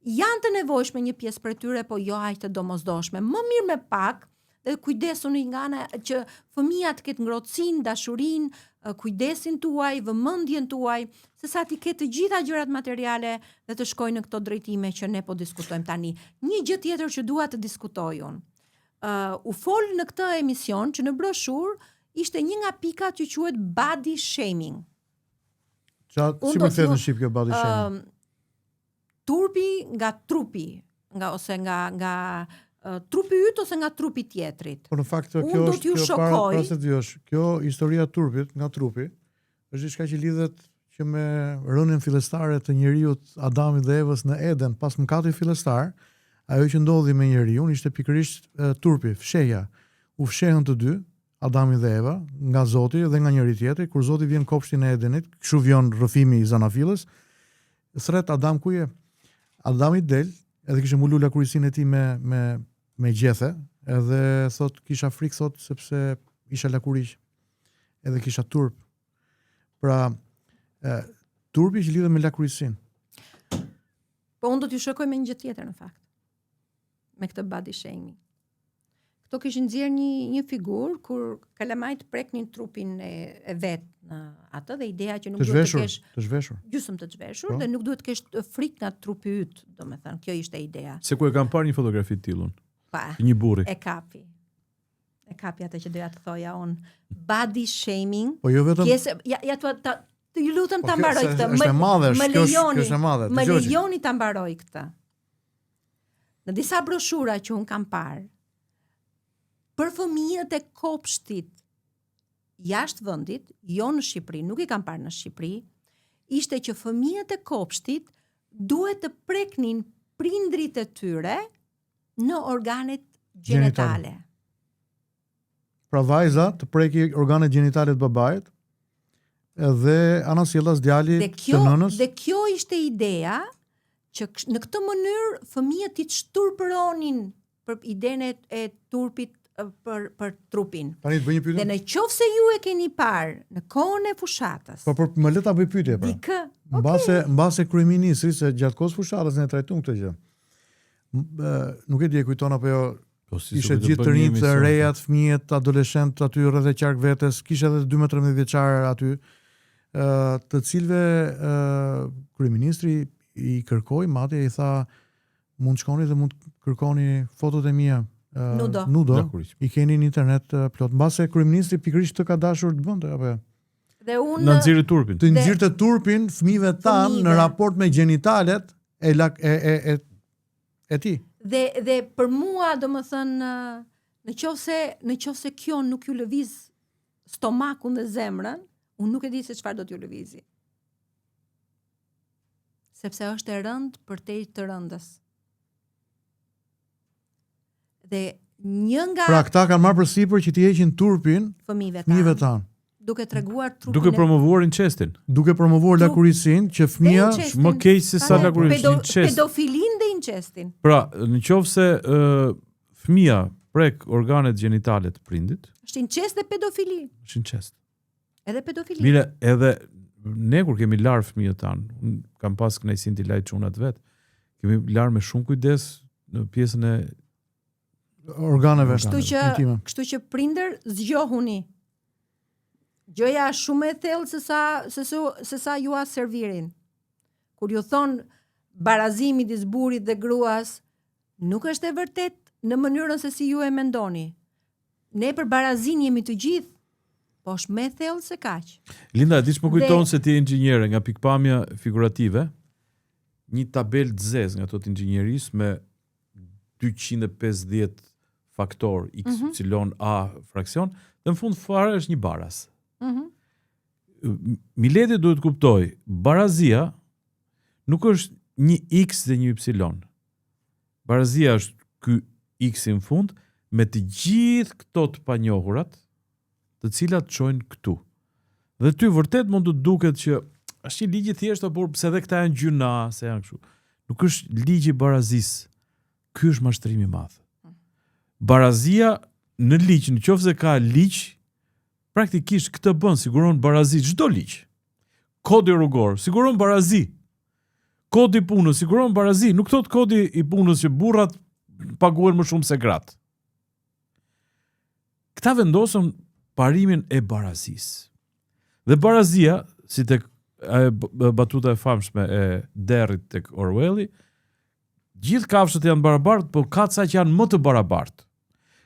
janë të nevojshme një pjesë për tyre, po jo aq të domosdoshme. Më mirë me pak dhe kujdesuni nga ana që fëmia të ketë ngrohtësinë, dashurinë, kujdesin tuaj, vëmendjen tuaj, sesa ti ketë të gjitha gjërat materiale dhe të shkojnë në këto drejtime që ne po diskutojmë tani. Një gjë tjetër që dua të diskutoj unë. U fol në këtë emision që në broshur ishte një nga pikat që quhet body shaming. Si më thënë në shqip kjo body shaming? Turpi nga trupi, ose nga trupi yt ose nga trupi tjetrit. Po në fakt Unë kjo do është t'ju kjo shokoj. para se të vjosh. Kjo historia e turpit nga trupi është diçka që lidhet që me rënien fillestare të njerëzit Adamit dhe Evës në Eden pas mëkatit fillestar. Ajo që ndodhi me njeriu ishte pikërisht turpi, fshehja. U fshehën të dy, Adami dhe Eva, nga Zoti dhe nga njëri tjetri, kur Zoti vjen kopshtin e Edenit, kështu vjen rrëfimi i zanafillës. Thret Adam ku je? Adami del, edhe kishte mbulur lakurisinë e tij me gjethe, edhe thot kisha frikë thot sepse isha lakuriq. Edhe kisha turp. Pra, turpi që lidhet me lakurisinë. Po unë do t'ju shokoj me një gjë tjetër në fakt. Me këtë body shaming. Këto kishin nxjerr një figurë kur kalamajt preknin trupin e vet në atë dhe ideja që nuk duhet të kesh të zhveshur. Gjysmë të zhveshur dhe nuk duhet të kesh frikë nga trupi yt, domethënë, kjo ishte ideja. Se ku e kam parë një fotografi të tillun. Pa. Një burri. E kapi atë që doja të thoja unë. Body shaming. Po jo vetëm. Ja të ju lutem ta mbaroj këtë. Është e madhe, kjo është e madhe. Më lejoni ta mbaroj këtë. Në disa broshura që un kam parë për fëmijët e kopshtit jashtë vendit, jo në Shqipëri, nuk i kam parë në Shqipëri, ishte që fëmijët e kopshtit duhet të preknin prindrit e tyre në organet gjinitale. Pra vajza të preki organet gjinitale të babait dhe anasjellas djali të nënës. Dhe kjo ishte ideja që në këtë mënyrë fëmijët i shturpëronin për idenë e turpit për trupin. Tani të bëj një pyetje. Dhe në qoftë se ju e keni parë në kohën e fushatës. Po për më le ta bëj pyetje pra. Mbase kryeministri se gjatë kohës fushatës ne trajtuam këtë gjë. Nuk e di e kujton apo jo. Ishte gjithë të rinjt, të rejat, fëmijët, adoleshent aty rreth e qark vetes, kishte edhe 12-13 vjeçar aty, të cilëve kryeministri i kërkoi, madje i tha mund shkoni dhe mund kërkoni fotot e mia nudo. I keni në internet plot. Mbase kryeministri pikërisht të ka dashur të bënte apo jo? Dhe unë na nxirri turpin. Të nxirrte turpin fëmijëve tan në raport me gjenitalet e tij. Dhe për mua, domethënë, në qoftë se kjo nuk ju lëviz stomakun dhe zemrën, unë nuk e di se çfarë do t'ju lëvizi. Sepse është e rëndë përtej të rëndës. Dhe një nga Pra këta kanë marrë përsipër që t'i heqin turpin fëmijëve tan. Duke treguar trupin. Duke promovuar incestin. Duke promovuar lakurisinë që fëmia më keq se sa lakurisia. Pedofilin dhe incestin. Pra, në qoftë se fëmia prek organet gjinitale të prindit, është incest dhe pedofili. Është incest. Edhe pedofili. Mire, edhe ne kur kemi larë fëmijët tanë, kam pas kënaqësinë t'i laj çunat vet, kemi larë me shumë kujdes në pjesën e organeve. Kështu që prindër zgjohuni. Gjëja është shumë e thellë se sa ju a servirin. Kur ju thon barazimi midis burrit dhe gruas, nuk është e vërtet në mënyrën se si ju e mendoni. Ne për barazin jemi të gjithë, po është më thellë se kaq. Linda, diç më kujton se ti je inxhiniere nga pikpamja figurative, një tabel të zezë nga ato të inxhinierisë me 250 faktor x, y, a fraksion, dhe në fund fare është një baraz. Mileti duhet kuptoj, barazia nuk është një x dhe një y. Barazia është ky x në fund me të gjithë këto të panjohurat, të cilat çojnë këtu. Dhe ty vërtet mund të duket që është një ligj i thjeshtë, por pse edhe këta janë gjyna, se janë kështu. Nuk është ligji i barazisë. Ky është mashtrimi i madh. Barazia në ligj, nëse ka ligj, praktikisht këtë bën, siguron barazi çdo ligj. Kodi rrugor siguron barazi. Kodi i punës siguron barazi, nuk thot kodi i punës që burrat paguhen më shumë se gratë. Këta vendosën parimin e barazisë. Dhe barazia, si tek batuta e famshme e derrit tek Orwelli, gjithë kafshët janë barabartë, por ka ca që janë më të barabartë.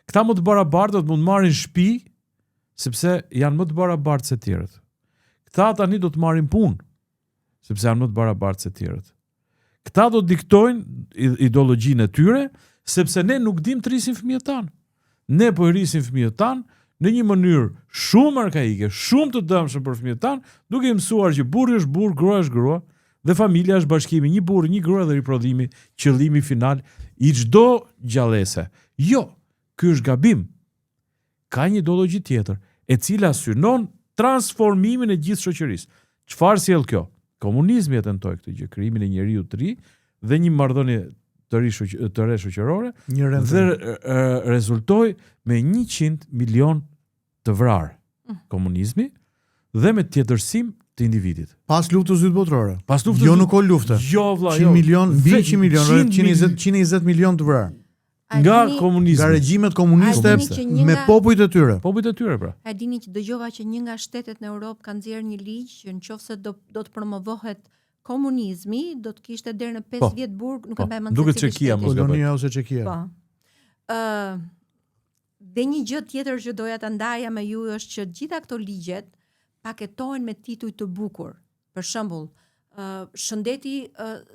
Këta më të barabartët mund marrin shtëpi, sepse janë më të barabartë se tjerët. Këta tani do të marrin punë, sepse janë më të barabartë se tjerët. Këta do të diktojnë ideologjinë e tyre, sepse ne nuk dim të rrisim fëmijët tanë. Ne po i rrisim fëmijët tanë në një mënyrë shumë arkaike, shumë të dëmshme për fëmijët tanë, duke i mësuar që burri është burr, grua është grua, dhe familja është bashkimi një burr, një grua dhe riprodhimi, qëllimi final i çdo gjallëse. Jo, ky është gabim. Ka një ideologji tjetër, e cila synon transformimin e gjithë shoqërisë. Çfarë sjell kjo? Komunizmi e tentoi këtë gjë, krijimin e njeriu të ri dhe një marrëdhënie të re shoqërore, dhe rezultoi me 100 milion të vrarë komunizmi dhe me tjetërsim të individit. Pas luftës së dytë botërore. Pas luftës jo nuk ka luftë. Jo vlla, 100 milion, mbi 100 milion, 120 milion të vrarë. Nga komunizmi. Nga regjimet komuniste me popujt e tyre. Popujt e tyre pra. A dini që dëgjova që një nga shtetet në Europë kanë nxjerrë një ligj që nëse do të promovohet komunizmi, do të kishte deri në 5 vjet burg, nuk e mbaj mend. Duket Çekia mos gaboj. Polonia ose Çekia. Po. Dhe një gjë tjetër që doja ta ndaja me ju është që gjitha këto ligjet paketohen me tituj të bukur. Për shembull, shëndeti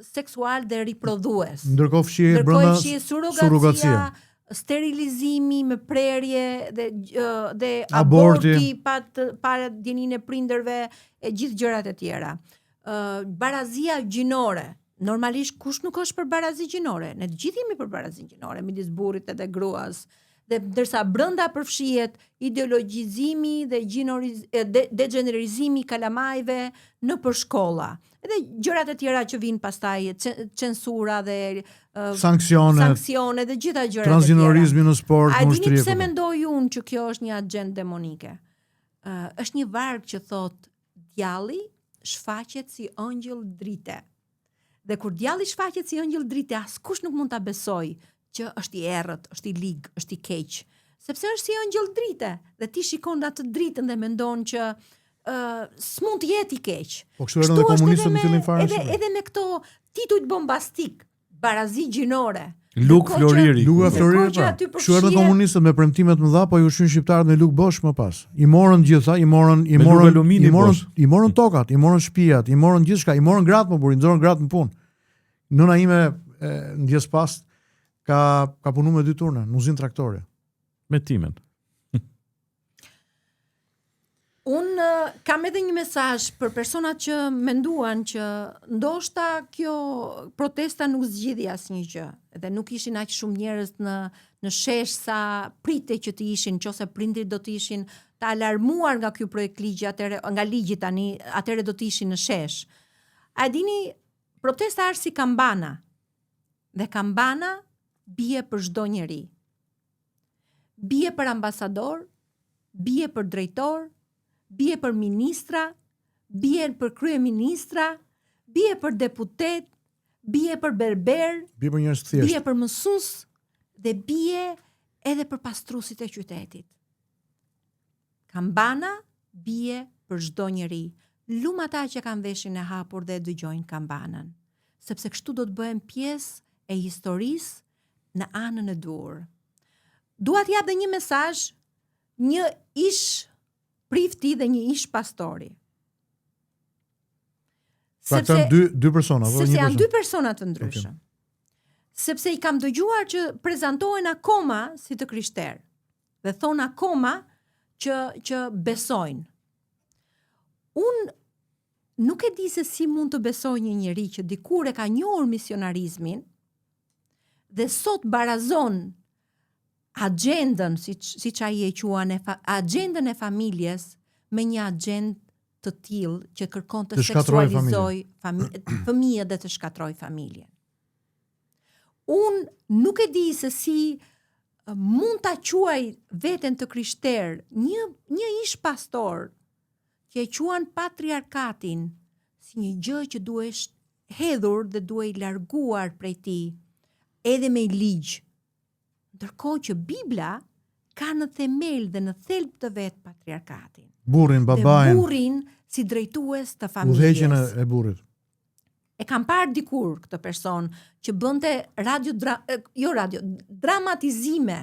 seksual dhe riprodhues. Ndërkohë fshihet brenda surrogacia, sterilizimi me prerje dhe aborti para djeninë e prindërve e gjithë gjërat e tjera. Barazia gjinore. Normalisht kush nuk është për barazi gjinore? Ne të gjithë jemi për barazi gjinore midis burrit dhe gruas. Dhe ndërsa brenda përfshihet ideologjizimi dhe degenerizimi kalamajve në përshkolla. Edhe gjërat e tjera që vijnë pastaj, censura dhe sanksione dhe gjitha gjërat e tjera. Transgjenerizmi në sport, në ushtri. A dini pse mendoj unë që kjo është një agjendë demonike? Është një varg që thot djalli shfaqet si ëngjël drite. Dhe kur djalli shfaqet si ëngjël drite, askush nuk mund ta besoj që është i errët, është i lig, është i keq, sepse është si ëngjël drite dhe ti shikon atë dritën dhe mendon që s'mund të jetë i keq. Po kështu erdhën komunistët në fillim fare. Edhe me këto tituj bombastik, barazi gjinore. Luk Floriri. Kështu erdhën komunistët me premtimet mëdha, po i ushqyn shqiptarët në luk bosh më pas. I morën gjitha, i morën tokat, i morën shtëpiat, i morën gjithçka, i morën gratë më burr, i nxorën gratë në punë. Nëna ime ndjes pas ka punu me 2 turna, në uzinë traktore. Me timen. Unë kam edhe një mesazh për personat që menduan që ndoshta kjo protesta nuk zgjidhi asnjë gjë, dhe nuk ishin aq shumë njerëz në shesh sa prite që të ishin, nëse prindrit do të ishin të alarmuar nga ky projekt ligji, atëre nga ligji tani, atëre do të ishin në shesh. A dini, protesta është si kambana. Dhe kambana bie për çdo njeri. Bie për ambasador, bie për drejtor, bie për ministra, bie për kryeministra, bie për deputet, bie për berber, bie për njerëz të thjeshtë, bie për mësues dhe bie edhe për pastruesit e qytetit. Kambana bie për çdo njeri. Lum ata që kanë veshin e hapur dhe dëgjojnë kambanën, sepse kështu do të bëhen pjesë e historisë në anën e dur. Dua t'jap dhe një mesazh, një ish prifti dhe një ish pastori. Pra këta dy persona, sepse janë 2 persona të ndryshëm. Okay. Sepse i kam dëgjuar që prezantohen akoma si të krishterë dhe thon akoma që besojnë. Unë nuk e di se si mund të besoj një njeri që dikur e ka njohur misionarizmin dhe sot barazon agjendën, siç ai e quan, agjendën e familjes me një agjendë të tillë që kërkon të seksualizoj fëmijët dhe të shkatroj familjen. Unë nuk e di se si mund ta quaj veten të krishter një ish pastor që e quan patriarkatin si një gjë që duhesh hedhur dhe duhej larguar prej tij, edhe me ligj. Ndërkohë që Bibla ka në themel dhe në thelb të vet patriarkatin. Burrin, babain. Dhe burrin si drejtues të familjes. Udhëheqjen e burrit. E kam parë dikur këtë person që bënte dramatizime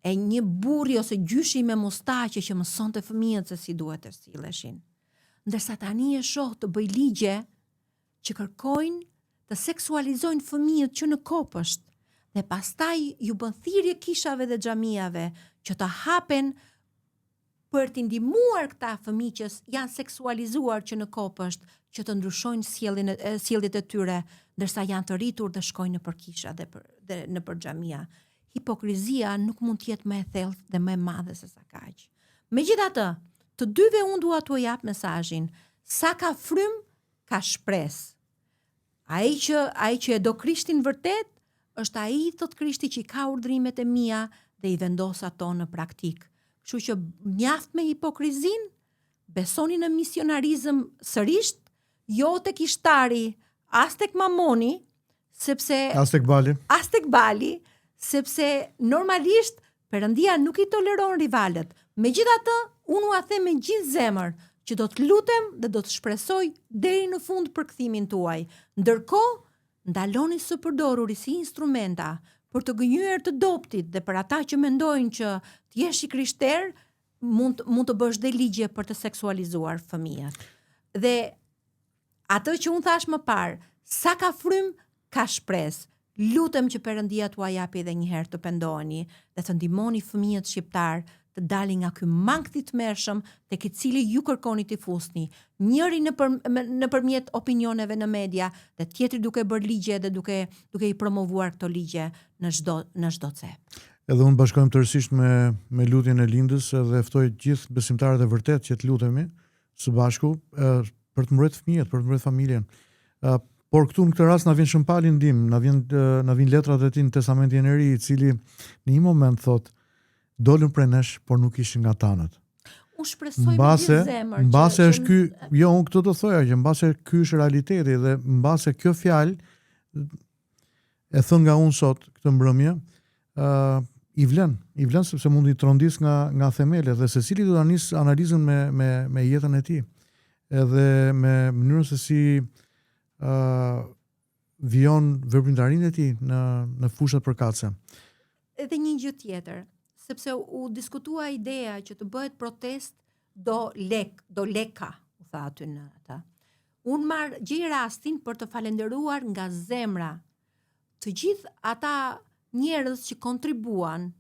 e një burri ose gjyshi me mustaqe që mësonte fëmijët se si duhet të silleshin. Ndërsa tani e shoh të bëj ligje që kërkojnë të seksualizojnë fëmijët që në kopësht, dhe pastaj ju bën thirrje kishave dhe xhamiave që të hapen për t'i ndihmuar këta fëmijë që janë seksualizuar që në kopësht, që të ndryshojnë sjelljet e tyre, ndërsa janë të rritur dhe shkojnë nëpër kisha dhe nëpër xhamia. Hipokrizia nuk mund të jetë më e thellë dhe më e madhe se sa kaq. Megjithatë, të dyve unë dua t'u jap mesazhin, sa ka frym ka shpresë. Ai që e do Krishtin vërtet, është ai, thot Krishti, që i ka urdhrimet e mia dhe i vendos ato në praktik. Kështu që mjaft me hipokrizin, besoni në misionarizëm sërish, jo tek ishtari, as tek mamoni, sepse As tek bali, sepse normalisht Perëndia nuk i toleron rivalët. Megjithatë, unë ua them me gjithë zemër që do të lutem dhe do të shpresoj deri në fund për kthimin tuaj. Ndërkohë, ndaloni së përdoruri si instrumenta për të gënjyer të doptit dhe për ata që mendojnë që të jesh i krishter mund të bësh dhe ligje për të seksualizuar fëmijët. Dhe atë që unë thash më parë, sa ka frym ka shpresë. Lutem që Perëndia t'ua japi edhe një herë të pendoheni dhe të ndihmoni fëmijët shqiptar të dalin nga ky mangth i tmerrshëm tek i cili ju kërkoni t'i fusni, njëri nëpërmjet opinioneve në media dhe tjetri duke bërë ligje dhe duke i promovuar këto ligje në çdo cep. Edhe unë bashkojmë tërësisht me lutjen e lindës dhe ftoj gjithë besimtarët e vërtet që të lutemi së bashku për të mbrojtur fëmijët, për të mbrojtur familjen. Por këtu në këtë rast na vjen Shëmpali ndim, na vjen letrat e tij në Testamentin e Ri, i cili në një moment thot, dolën prej nesh, por nuk ishin nga tanët. Unë shpresoj me gjithë zemër. Mbase është ky, jo unë këtë do thoja që mbase ky është realiteti dhe mbase kjo fjalë e thën nga unë sot këtë mbrëmje, i vlen sepse mund i trondis nga themelet dhe secili do ta nis analizën me jetën e tij. Edhe me mënyrën se si vijon veprimtarinë e tij në fushat përkatëse. Edhe një gjë tjetër, sepse u diskutua ideja që të bëhet protest do leka, u tha aty në ata. Unë gjej rastin për të falenderuar nga zemra të gjithë ata njerëz që kontribuan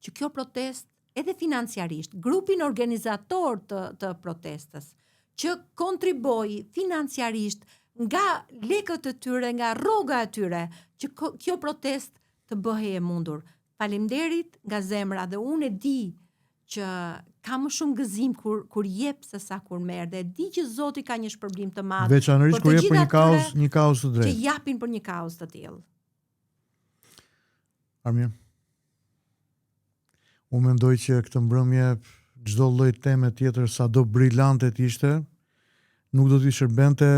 që kjo protest edhe financiarisht, grupin organizator të protestës, që kontriboi financiarisht nga lekët e tyre, nga rroga e tyre, që kjo protest të bëhej e mundur. Faleminderit nga zemra dhe unë e di që ka më shumë gëzim kur jep se sa kur merr dhe e di që Zoti ka një shpërblim të madh. Veçanërisht kur jep për një kauzë të drejtë. Që japin për një kauzë të tillë. Armir. Unë mendoj që këtë mbrëmje çdo lloj teme tjetër sado brillante të ishte, nuk do t'i shërbente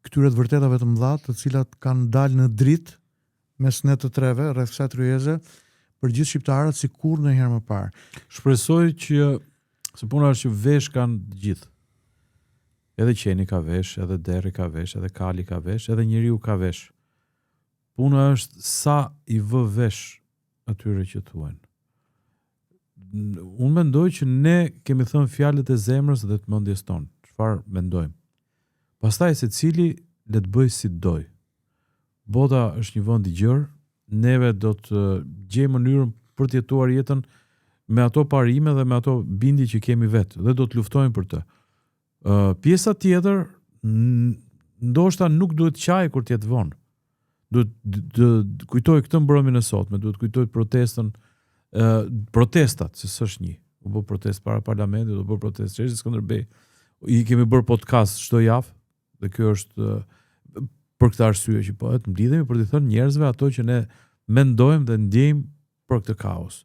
këtyre të vërtetave të mëdha, të cilat kanë dalë në dritë mes ne të treve, rreth kësaj tryeze, për gjithë shqiptarët si kur ndonjëherë më parë. Shpresoj që se puna është që vesh kanë të gjithë. Edhe qeni ka vesh, edhe deri ka vesh, edhe kali ka vesh, edhe njeriu ka vesh. Puna është sa i vë vesh atyre që thuajnë. Unë mendoj që ne kemi thënë fjalët e zemrës dhe të mendjes tonë. Çfarë mendojmë? Pastaj secili le të bëj si doj. Bota është një vend i gjerë, neve do të gjejmë mënyrën për të jetuar jetën me ato parime dhe me ato bindje që kemi vetë dhe do të luftojmë për të. Pjesa tjetër ndoshta nuk duhet qaj kur të jetë vonë. Duhet kujtoj këtë mbrëmjen e sotme, duhet kujtoj protestat, se s'është një. U bë protest para parlamentit, u bë protest çështës Skënderbej. I kemi bërë podcast çdo javë dhe kjo është për këtë arsye që po të mblidhemi për të thënë njerëzve ato që ne mendojmë dhe ndjejmë për këtë kaos.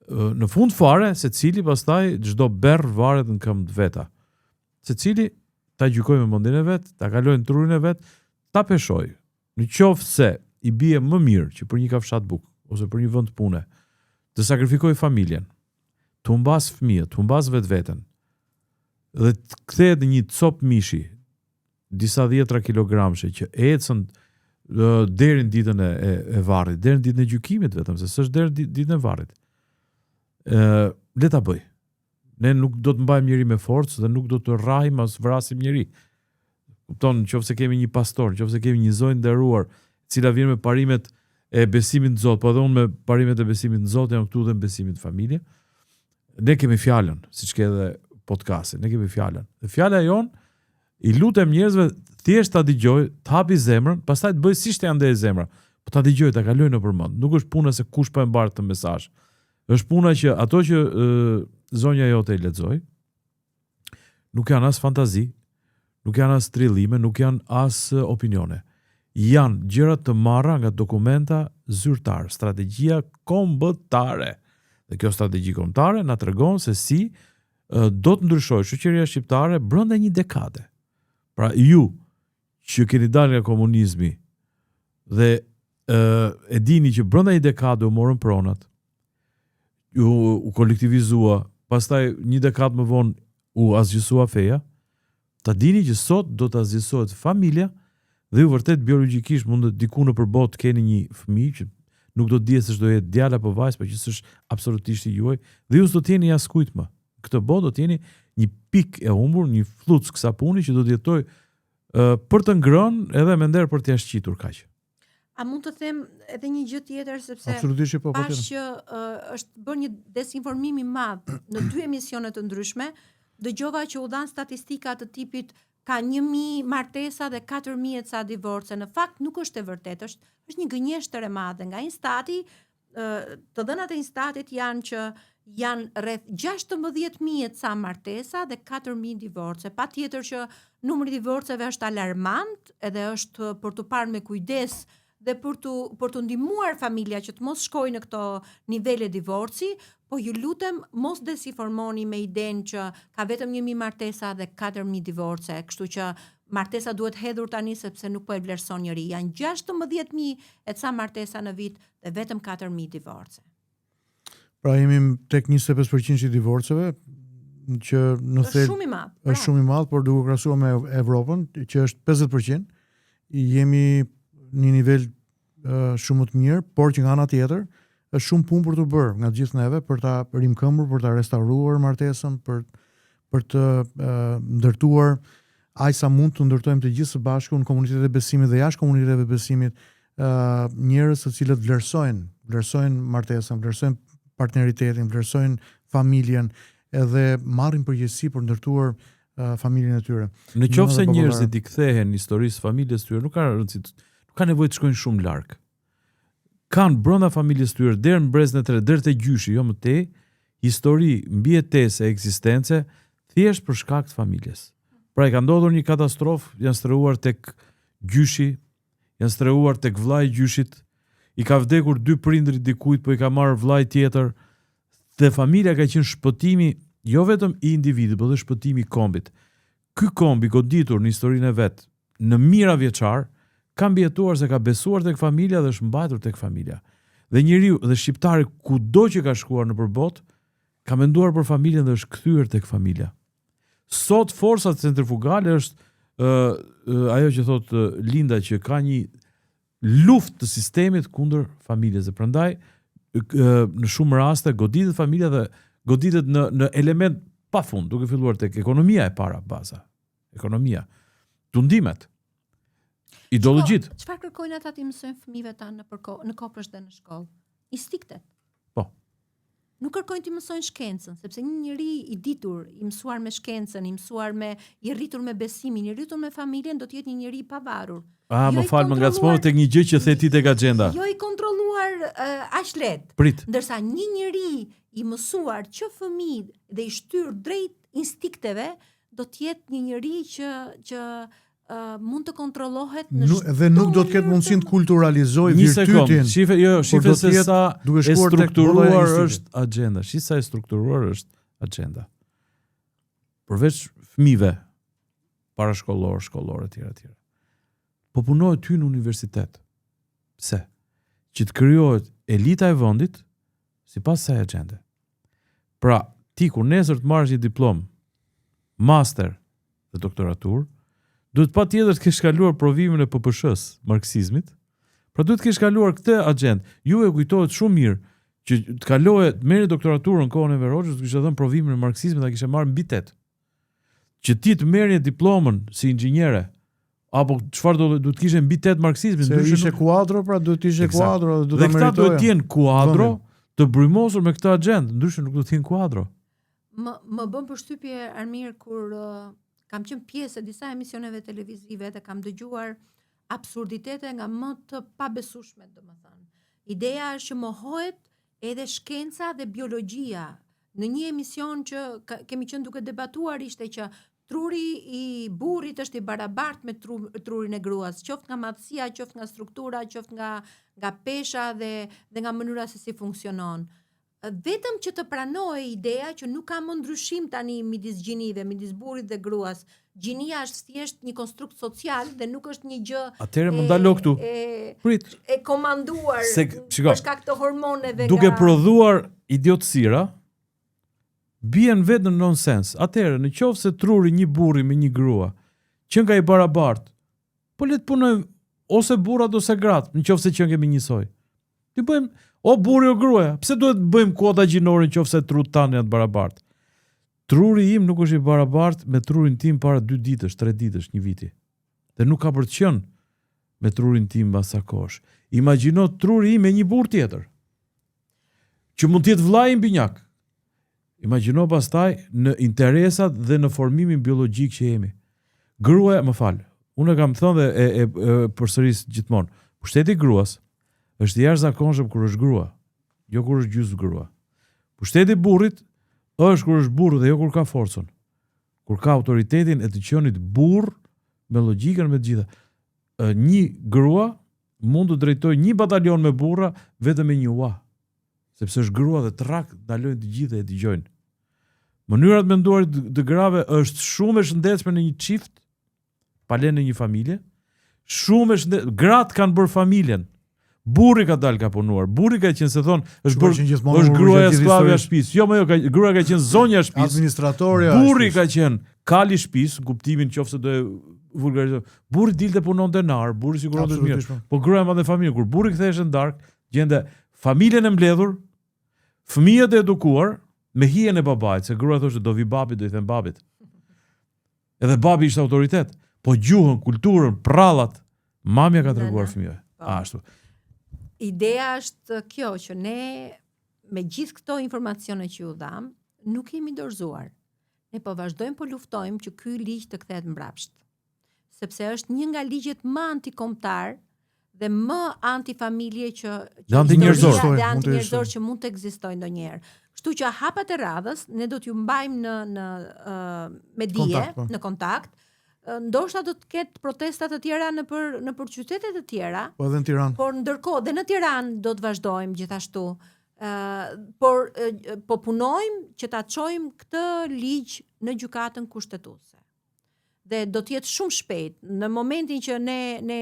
Në fund fare, secili pastaj çdo berr varet në këmbë veta. Secili ta gjykojë me mendjen e vet, ta kalojë në trurin e vet, ta peshojë. Në qoftë se i bie më mirë që për një kafshat bukë ose për një vend pune, të sakrifikojë familjen, të humbas fëmijët, të humbas vetveten, dhe të kthehet në një cop mishi, disa 10 kilogramshe që ecën deri në ditën e varrit, deri në ditën e gjykimit vetëm, se s'është deri ditën e varrit. Le ta bëj. Ne nuk do të mbajmë njëri me forcë dhe nuk do të rrahim as vrasim njëri. Kupton, nëse kemi një pastor, nëse kemi një zonjë nderuar, cila vjen me parimet e besimit në Zot, po edhe unë me parimet e besimit në Zot, jam këtu dhe me besimit në familje. Ne kemi fjalën, siç ke edhe podcastin, ne kemi fjalën. Dhe fjala jon i lutem njerëzve thjesht ta dëgjoj, të hapi zemrën, pastaj të bëj siç të janë ndaj zemra. Po ta dëgjoj, ta kaloj në përmend. Nuk është puna se kush po e mbar të mesazh. Është puna që ato që zonja jote i lexoj, nuk janë as fantazi, nuk janë as trillime, nuk janë as opinione. Janë gjëra të marra nga dokumenta zyrtare, strategjia kombëtare. Dhe kjo strategji kombëtare na tregon se si do të ndryshojë shoqëria shqiptare brenda një dekade. Pra ju që keni dalë nga komunizmi dhe e dini që brenda një dekade u morën pronat, u kolektivizua, pastaj një dekadë më vonë u azgjësua feja, ta dini që sot do të azgjësohet familja dhe ju vërtet biologjikisht mund të diku në përbot keni një fëmijë që nuk do të dihet se ç'do jetë djalë apo vajzë, por që s'është absolutisht i juaj, dhe ju s'do të jeni askujt më. Këtë botë do të jeni një pikë e humbur, një fluc sapuni që do të jetoj për të ngrënë edhe me nder për t'ia shqitur kaq. A mund të them edhe një gjë tjetër, sepse Absolutisht po. pash që është bërë një desinformim i madh në 2 emisione të ndryshme, dëgjova që u dhan statistika të tipit ka 1000 martesa dhe 4000 ca divorce. Në fakt nuk është e vërtetë, është një gënjeshtër e madhe nga Instati. Të dhënat e Instatit janë që janë rreth 16.000 ca martesa dhe 4.000 divorce. Patjetër që numri i divorceve është alarmant, edhe është për të parë me kujdes dhe për të ndihmuar familja që të mos shkojnë në këto nivele divorci, po ju lutem mos desinformoni me idenë që ka vetëm 1000 martesa dhe 4000 divorce, kështu që martesa duhet hedhur tani sepse nuk po e vlerëson njëri. Janë 16.000 e ca martesa në vit dhe vetëm 4000 divorce. Pra jemi tek 25% i divorceve, që në Është shumë i madh. Është shumë i madh, por duke krahasuar me Evropën, që është 50%, jemi në një nivel shumë të mirë, por që nga ana tjetër është shumë punë për të bërë nga gjithë neve për ta rimkëmbur, për ta restauruar martesën, për të ndërtuar aq sa mund të ndërtojmë të gjithë së bashku në komunitetet e besimit dhe jashtë komuniteteve të besimit njerëz të cilët vlerësojnë martesën, vlerësojnë partneritetin, vlerësojnë familjen, edhe marrin përgjegjësi për ndërtuar familjen e tyre. Në qoftë se njerëzit i kthehen historisë familjes tyre, nuk ka rëndësi, nuk ka nevojë të shkojnë shumë larg. Kanë brenda familjes tyre deri në brezën e tre, deri te gjyshi, jo më tej, histori mbijetese e ekzistence thjesht për shkak të familjes. Pra i ka ndodhur një katastrofë, janë strehuar tek gjyshi, janë strehuar tek vllai i gjyshit, i ka vdekur 2 prindrit dikujt, po i ka marrë vllai tjetër, dhe familja ka qenë shpëtimi jo vetëm i individit, por dhe shpëtimi i kombit. Ky komb i goditur në historinë e vet, në mijëra vjeçar, ka mbijetuar se ka besuar tek familja dhe është mbajtur tek familja. Dhe njeriu dhe shqiptari kudo që ka shkuar nëpër botë, ka menduar për familjen dhe është kthyer tek familja. Sot forca centrifugale është ajo që thot Linda, që ka një luftë të sistemit kundër familjes, dhe prandaj në shumë raste goditet familja dhe goditet në element pafund, duke filluar tek ekonomia e para, baza. Ekonomia, tundimet, ideologjit. Çfarë kërkojnë ata të mësojnë fëmijëve tanë në kopësht dhe në shkollë? Instiktet. Po. Nuk kërkojnë të mësojnë shkencën, sepse një njeri i ditur, i mësuar me shkencën, i rritur me besimin, i rritur me familjen, do të jetë një njeri i pavarur. Më fal, më ngacmova tek një gjë që the ti tek agjenda. Jo i kontrolluar aq lehtë. Prit. Ndërsa një njeri i mësuar që fëmijë dhe i shtyr drejt instinkteve, do të jetë një njeri që mund të kontrollohet dhe nuk do të ketë mundësinë të kulturalizojë virtytin. Shife se sa e strukturuar është agjenda. Shi sa e strukturuar është agjenda. Përveç fëmijëve parashkollor, shkollor etj. Po punohet ty në universitet. Pse? Që të krijohet elita e vendit sipas kësaj agjende. Pra, ti kur nesër të marrësh një diplomë master dhe doktoratur, duhet patjetër të kesh kaluar provimin e PPSH-s, marksizmit. Pra duhet të kesh kaluar këtë agjend. Ju e kujtohet shumë mirë që të kaloje, merri doktoraturën në kohën e Verogjës, të kishte dhënë provimin e marksizmit dhe kishte marrë mbi 8. Që ti të merrje diplomën si inxhiniere apo çfarë do të kishe mbi 8 marksizmin, Se ishe kuadro, pra duhet të ishe kuadro, do ta dhe këta duhet të jenë kuadro Vëmin. të brymosur me këtë agjendë, ndryshe nuk do të jenë kuadro. Më bën përshtypje Armir kur kam qenë pjesë e disa emisioneve televizive dhe kam dëgjuar absurditete nga më të pabesueshmet, domethënë. Ideja është që mohohet edhe shkenca dhe biologjia. Në një emision që kemi qenë duke debatuar ishte që truri i burrit është i barabartë me trurin e gruas, qoftë nga madhësia, qoftë nga struktura, qoftë nga pesha dhe nga mënyra se si funksionon. Vetëm që të pranohej ideja që nuk ka më ndryshim tani midis gjinive, midis burrit dhe gruas. Gjinia është thjesht një konstrukt social dhe nuk është një gjë Atëherë më ndalo këtu. Prit. E komanduar Shiko, për shkak të hormoneve duke prodhuar idiotësira, bien vetë në nonsens. Atëherë, në qoftë se truri një burri me një grua, që nga i barabartë, po le të punojmë ose burrat ose gratë, në qoftë se që kemi njësoj. Ti bëjmë o burri o gruaja. Pse duhet bëjmë kuota gjinore në qoftë se trut tanë janë të barabartë? Truri im nuk është i barabartë me trurin tim para 2 ditësh, 3 ditësh, 1 viti. Dhe nuk ka për të qenë me trurin tim mbas sa kohësh. Imagjino truri im me një burr tjetër, që mund të jetë vllai i binjak. Imagjino pastaj në interesat dhe në formimin biologjik që jemi. Gruaja, më fal, unë kam thënë dhe e përsëris gjithmonë. Pushteti i gruas është i jashtëzakonshëm kur është grua, jo kur është gjysmë grua. Pushteti i burrit është kur është burr dhe jo kur ka forcën. Kur ka autoritetin e të qenit burr me logjikën me të gjitha. Një grua mund të drejtojë një batalion me burra vetëm me një ua. Sepse është grua dhe trak ndalojnë të gjithë e dëgjojnë. Mënyra të menduarit të grave është shumë e shëndetshme në një çift, pale në një familje. Shumë e shëndetshme, gratë kanë bërë familjen. Burri ka dalë ka punuar. Burri ka qenë se thon është gruaja sklavja e shtëpisë. Jo, më jo, gruaja ka qenë zonja e shtëpisë. Administratorja. Burri ka qenë kali i shtëpisë, kuptimin nëse do e vulgarizoj. Burri dilte punonte nar, burri siguronte mirë. Po gruaja mbante familjen. Kur burri kthehej në darkë, gjende familjen e mbledhur, fëmijët e edukuar me hijen e babait, se gruaja thoshte do vi babi, do i them babit. Edhe babi ishte autoritet. Po gjuhën, kulturën, prallat, mamja ka treguar fëmijëve. Ashtu. Ideja është kjo që ne me gjithë këto informacione që ju dham, nuk jemi dorëzuar. Ne po vazhdojmë po luftojmë që ky ligj të kthehet mbrapsht. Sepse është një nga ligjet më antikombëtar dhe më antifamilje që antinjerëzor që mund të ekzistojë ndonjëherë. Kështu që hapat e radhës ne do t'ju mbajmë me dije, në kontakt. Ndoshta do të ketë protesta të tjera nëpër qytete të tjera. Po edhe në Tiranë. Por ndërkohë dhe në Tiranë do të vazhdojmë gjithashtu. Por po punojmë që ta çojmë këtë ligj në gjykatën kushtetuese. Dhe do të jetë shumë shpejt. Në momentin që ne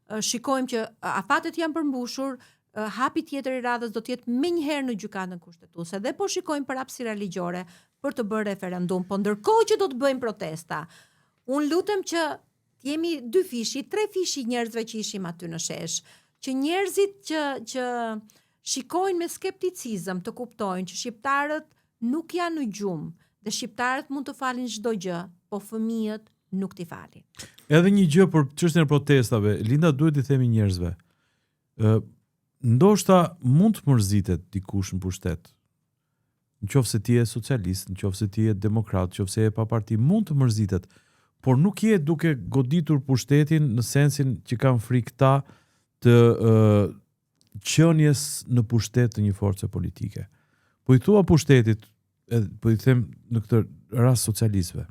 shikojmë që afatet janë përmbushur, hapi tjetër i radhës do të jetë menjëherë në gjykatën kushtetuese dhe po shikojmë për hapësira ligjore për të bërë referendum. Po ndërkohë që do të bëjmë protesta, unë lutem që jemi 2 fishi, 3 fishi njerëzve që ishim aty në shesh, që njerëzit që shikojnë me skepticizëm të kuptojnë që shqiptarët nuk janë në gjumë dhe shqiptarët mund të falin çdo gjë, po fëmijët nuk t'i falin. Edhe një gjë për çështjen e protestave, Linda, duhet i themi njerëzve. Ndoshta mund të mërzitet dikush në pushtet. Nëse ti je socialist, nëse ti je demokrat, nëse je pa parti, mund të mërzitet. Por nuk je duke goditur pushtetin në sensin që kanë frikë ta të qenies në pushtet të një force politike. Po i thua pushtetit, po i them në këtë rast socialistëve.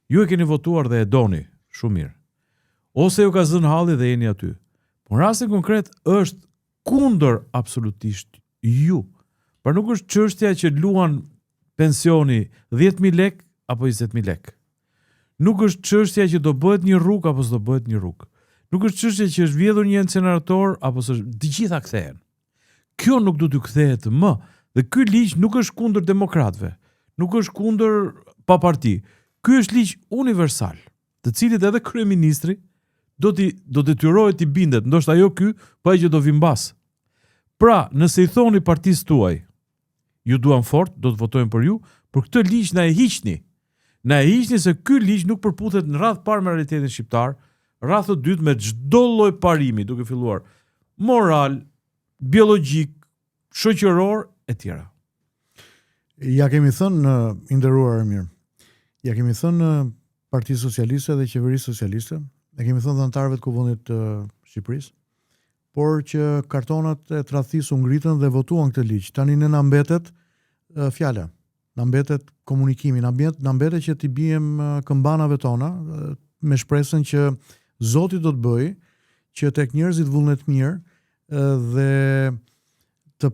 Ju e keni votuar dhe e doni shumë mirë. Ose ju ka zënë halli dhe jeni aty. Po në rastin konkret është kundër absolutisht ju. Por nuk është çështja që luan pensioni 10.000 lek apo 20.000 lek. Nuk është çështja që do bëhet një rrugë apo s'do bëhet një rrugë. Nuk është çështja që është vjedhur një incinerator apo s'është, të gjitha kthehen. Kjo nuk do t'ju kthehet më. Dhe ky ligj nuk është kundër demokratëve, nuk është kundër pa parti. Ky është ligj universal, të cilit edhe kryeministri do detyrohet të bindet, ndoshta jo ky, po ai që do vi mbas. Pra, nëse i thoni partisë tuaj, ju duan fort, do të votojmë për ju, por këtë ligj na e hiqni. Na e hiqni se ky ligj nuk përputhet në radhë parë me realitetin shqiptar, rreth të dytë me çdo lloj parimi, duke filluar moral, biologjik, shoqëror e tjera. Ja kemi thënë i nderuar mirë. Ja kemi thënë Partisë Socialiste dhe Qeverisë Socialiste, e kemi thënë dhe anëtarëve të Kuvendit të Shqipërisë, por që kartonat e tradhtisë u ngritën dhe votuan këtë ligj. Tani ne na mbetet fjala, na mbetet komunikimi, na mbetet që t'i bijmë këmbanave tona me shpresën që Zoti do të bëjë që tek njerëzit vullnet mirë dhe të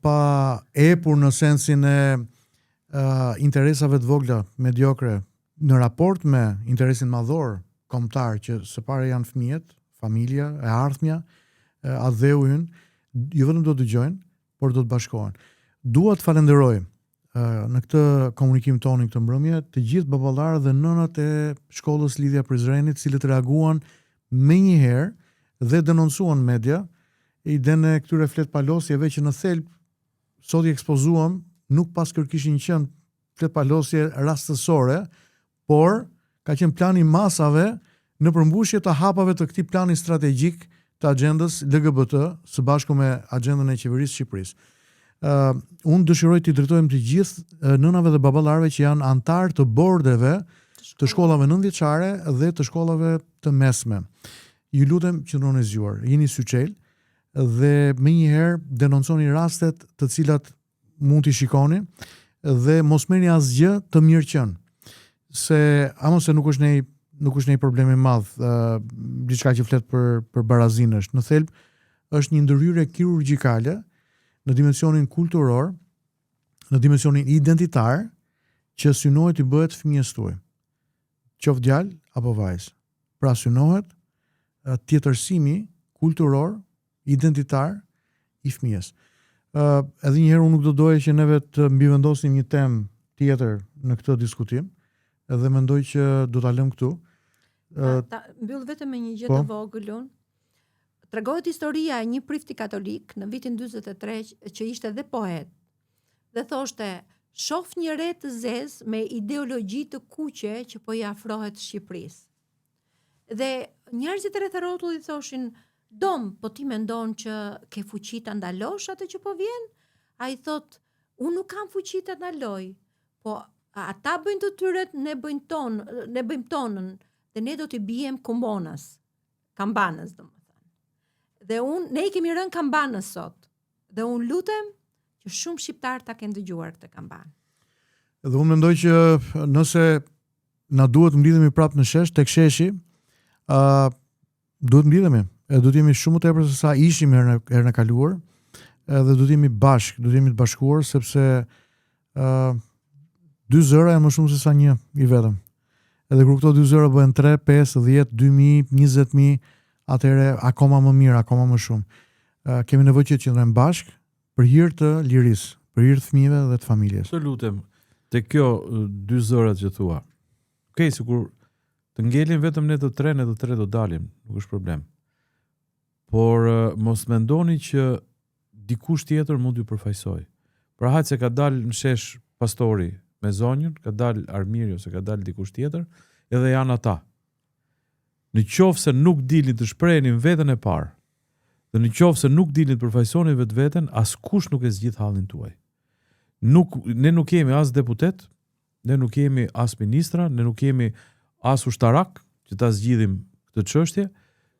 pa epur në sensin e interesave të vogla mediokre në raport me interesin madhor kombëtar që së pare janë fëmijët, familja, e ardhmja, adheu ynë, jo vetëm do të dëgjojnë, por do të bashkohen. Dua të falenderoj në këtë komunikim tonin këtë mbrëmje të gjithë baballarët dhe nënat e shkollës Lidhja Prizrenit, cilët reaguan menjëherë dhe denoncuan media idenë e këtyre fletpalosjeve që në thelb sot i ekspozuam nuk pas kërkishin qenë fletpalosje rastësore, por ka qenë plani masave në përmbushje të hapave të këtij plani strategjik të agjendës LGBT së bashku me agjendën e qeverisë së Shqipërisë. Unë dëshiroj t'i drejtojmë të gjithë nënave dhe baballarëve që janë antar të bordeve të shkollave nëntëvjeçare dhe të shkollave të mesme. Ju lutem qëndroni zgjuar, jeni syçel dhe menjëherë denonconi rastet të cilat mund t'i shikoni dhe mos merrni asgjë të mirëqen. Se nuk është një problem i madh, diçka që flet për barazinë është. Në thelb është një ndërhyrje kirurgjikale në dimensionin kulturor, në dimensionin identitar, që synohet i bëhet fëmijës tuaj. Qoftë djalë apo vajzë. Pra synohet tjetërsimi kulturor, identitar i fëmijës. Edhe një herë unë nuk do doja që neve të mbivendosim një temë tjetër në këtë diskutim, edhe mendoj që do ta lëm këtu. Mbyll vetëm me një gjë të vogël unë. Tregohet historia e një prifti katolik në vitin 43 që ishte dhe poet. Dhe thoshte, shoh një re të zezë me ideologji të kuqe që po i afrohet Shqipërisë. Dhe njerëzit rreth rrotullit thoshin, "Dom, po ti mendon që ke fuqi ta ndalosh atë që po vjen?" Ai thot, "Unë nuk kam fuqi ta ndaloj, po ata bëjnë të tyret, ne bëjmë tonën, dhe ne do t'i bijem kambanës, domethënë. Dhe ne i kemi rënë kambanës sot. Dhe unë lutem që shumë shqiptar ta kenë dëgjuar këtë kambanë. Dhe unë mendoj që nëse na duhet të mblidhemi prapë në shesh, tek sheshi, duhet mblidhemi. Duhet jemi shumë tepër se sa ishim herën e kaluar, dhe duhet jemi bashkë, duhet jemi të bashkuar sepse dy zëra janë më shumë se sa një i vetëm. Edhe kur këto dy zëra bëhen 3, 5, 10, 2000, 20.000, atëherë akoma më mirë, akoma më shumë. Kemi nevojë që të qëndrojmë bashkë për hir të lirisë, për hir të fëmijëve dhe të familjes. Të lutem, te kjo dy zërat që thua. Okej, sikur të ngelim vetëm ne të tre do dalim, nuk është problem. Por mos mendoni që dikush tjetër mund t'ju përfaqësoj. Pra hajtë se ka dalë në shesh pastori me zonjën, ka dalë armiri ose ka dalë dikush tjetër, edhe janë ata. Në qoftë se nuk dilin të shprehin veten e parë, dhe në qoftë se nuk dilin të përfaqësoni vetveten, askush nuk e zgjidh hallin tuaj. Ne nuk kemi as deputet, ne nuk kemi as ministra, ne nuk kemi as ushtarak që ta zgjidhim këtë çështje.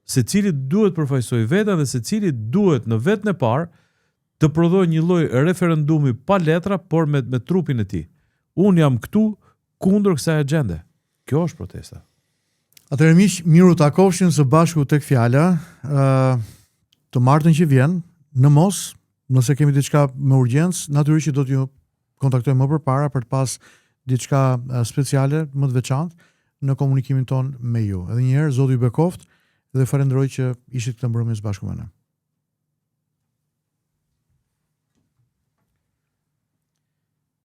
Secili duhet përfaqësoj veten dhe secili duhet në vetën e parë të prodhojë një lloj referendumi pa letra, por me trupin e tij. Unë jam këtu kundër kësaj agjende. Kjo është protesta. Atëherë miq, miru takofshin së bashku tek fjala, të martën që vjen, në mos, nëse kemi diçka me urgjencë, natyrisht që do t'ju kontaktojmë më përpara për të pas diçka speciale, më të veçantë në komunikimin ton me ju. Edhe një herë, Zoti ju bekoft dhe falenderoj që ishit këtë mbrëmjes bashkë me ne.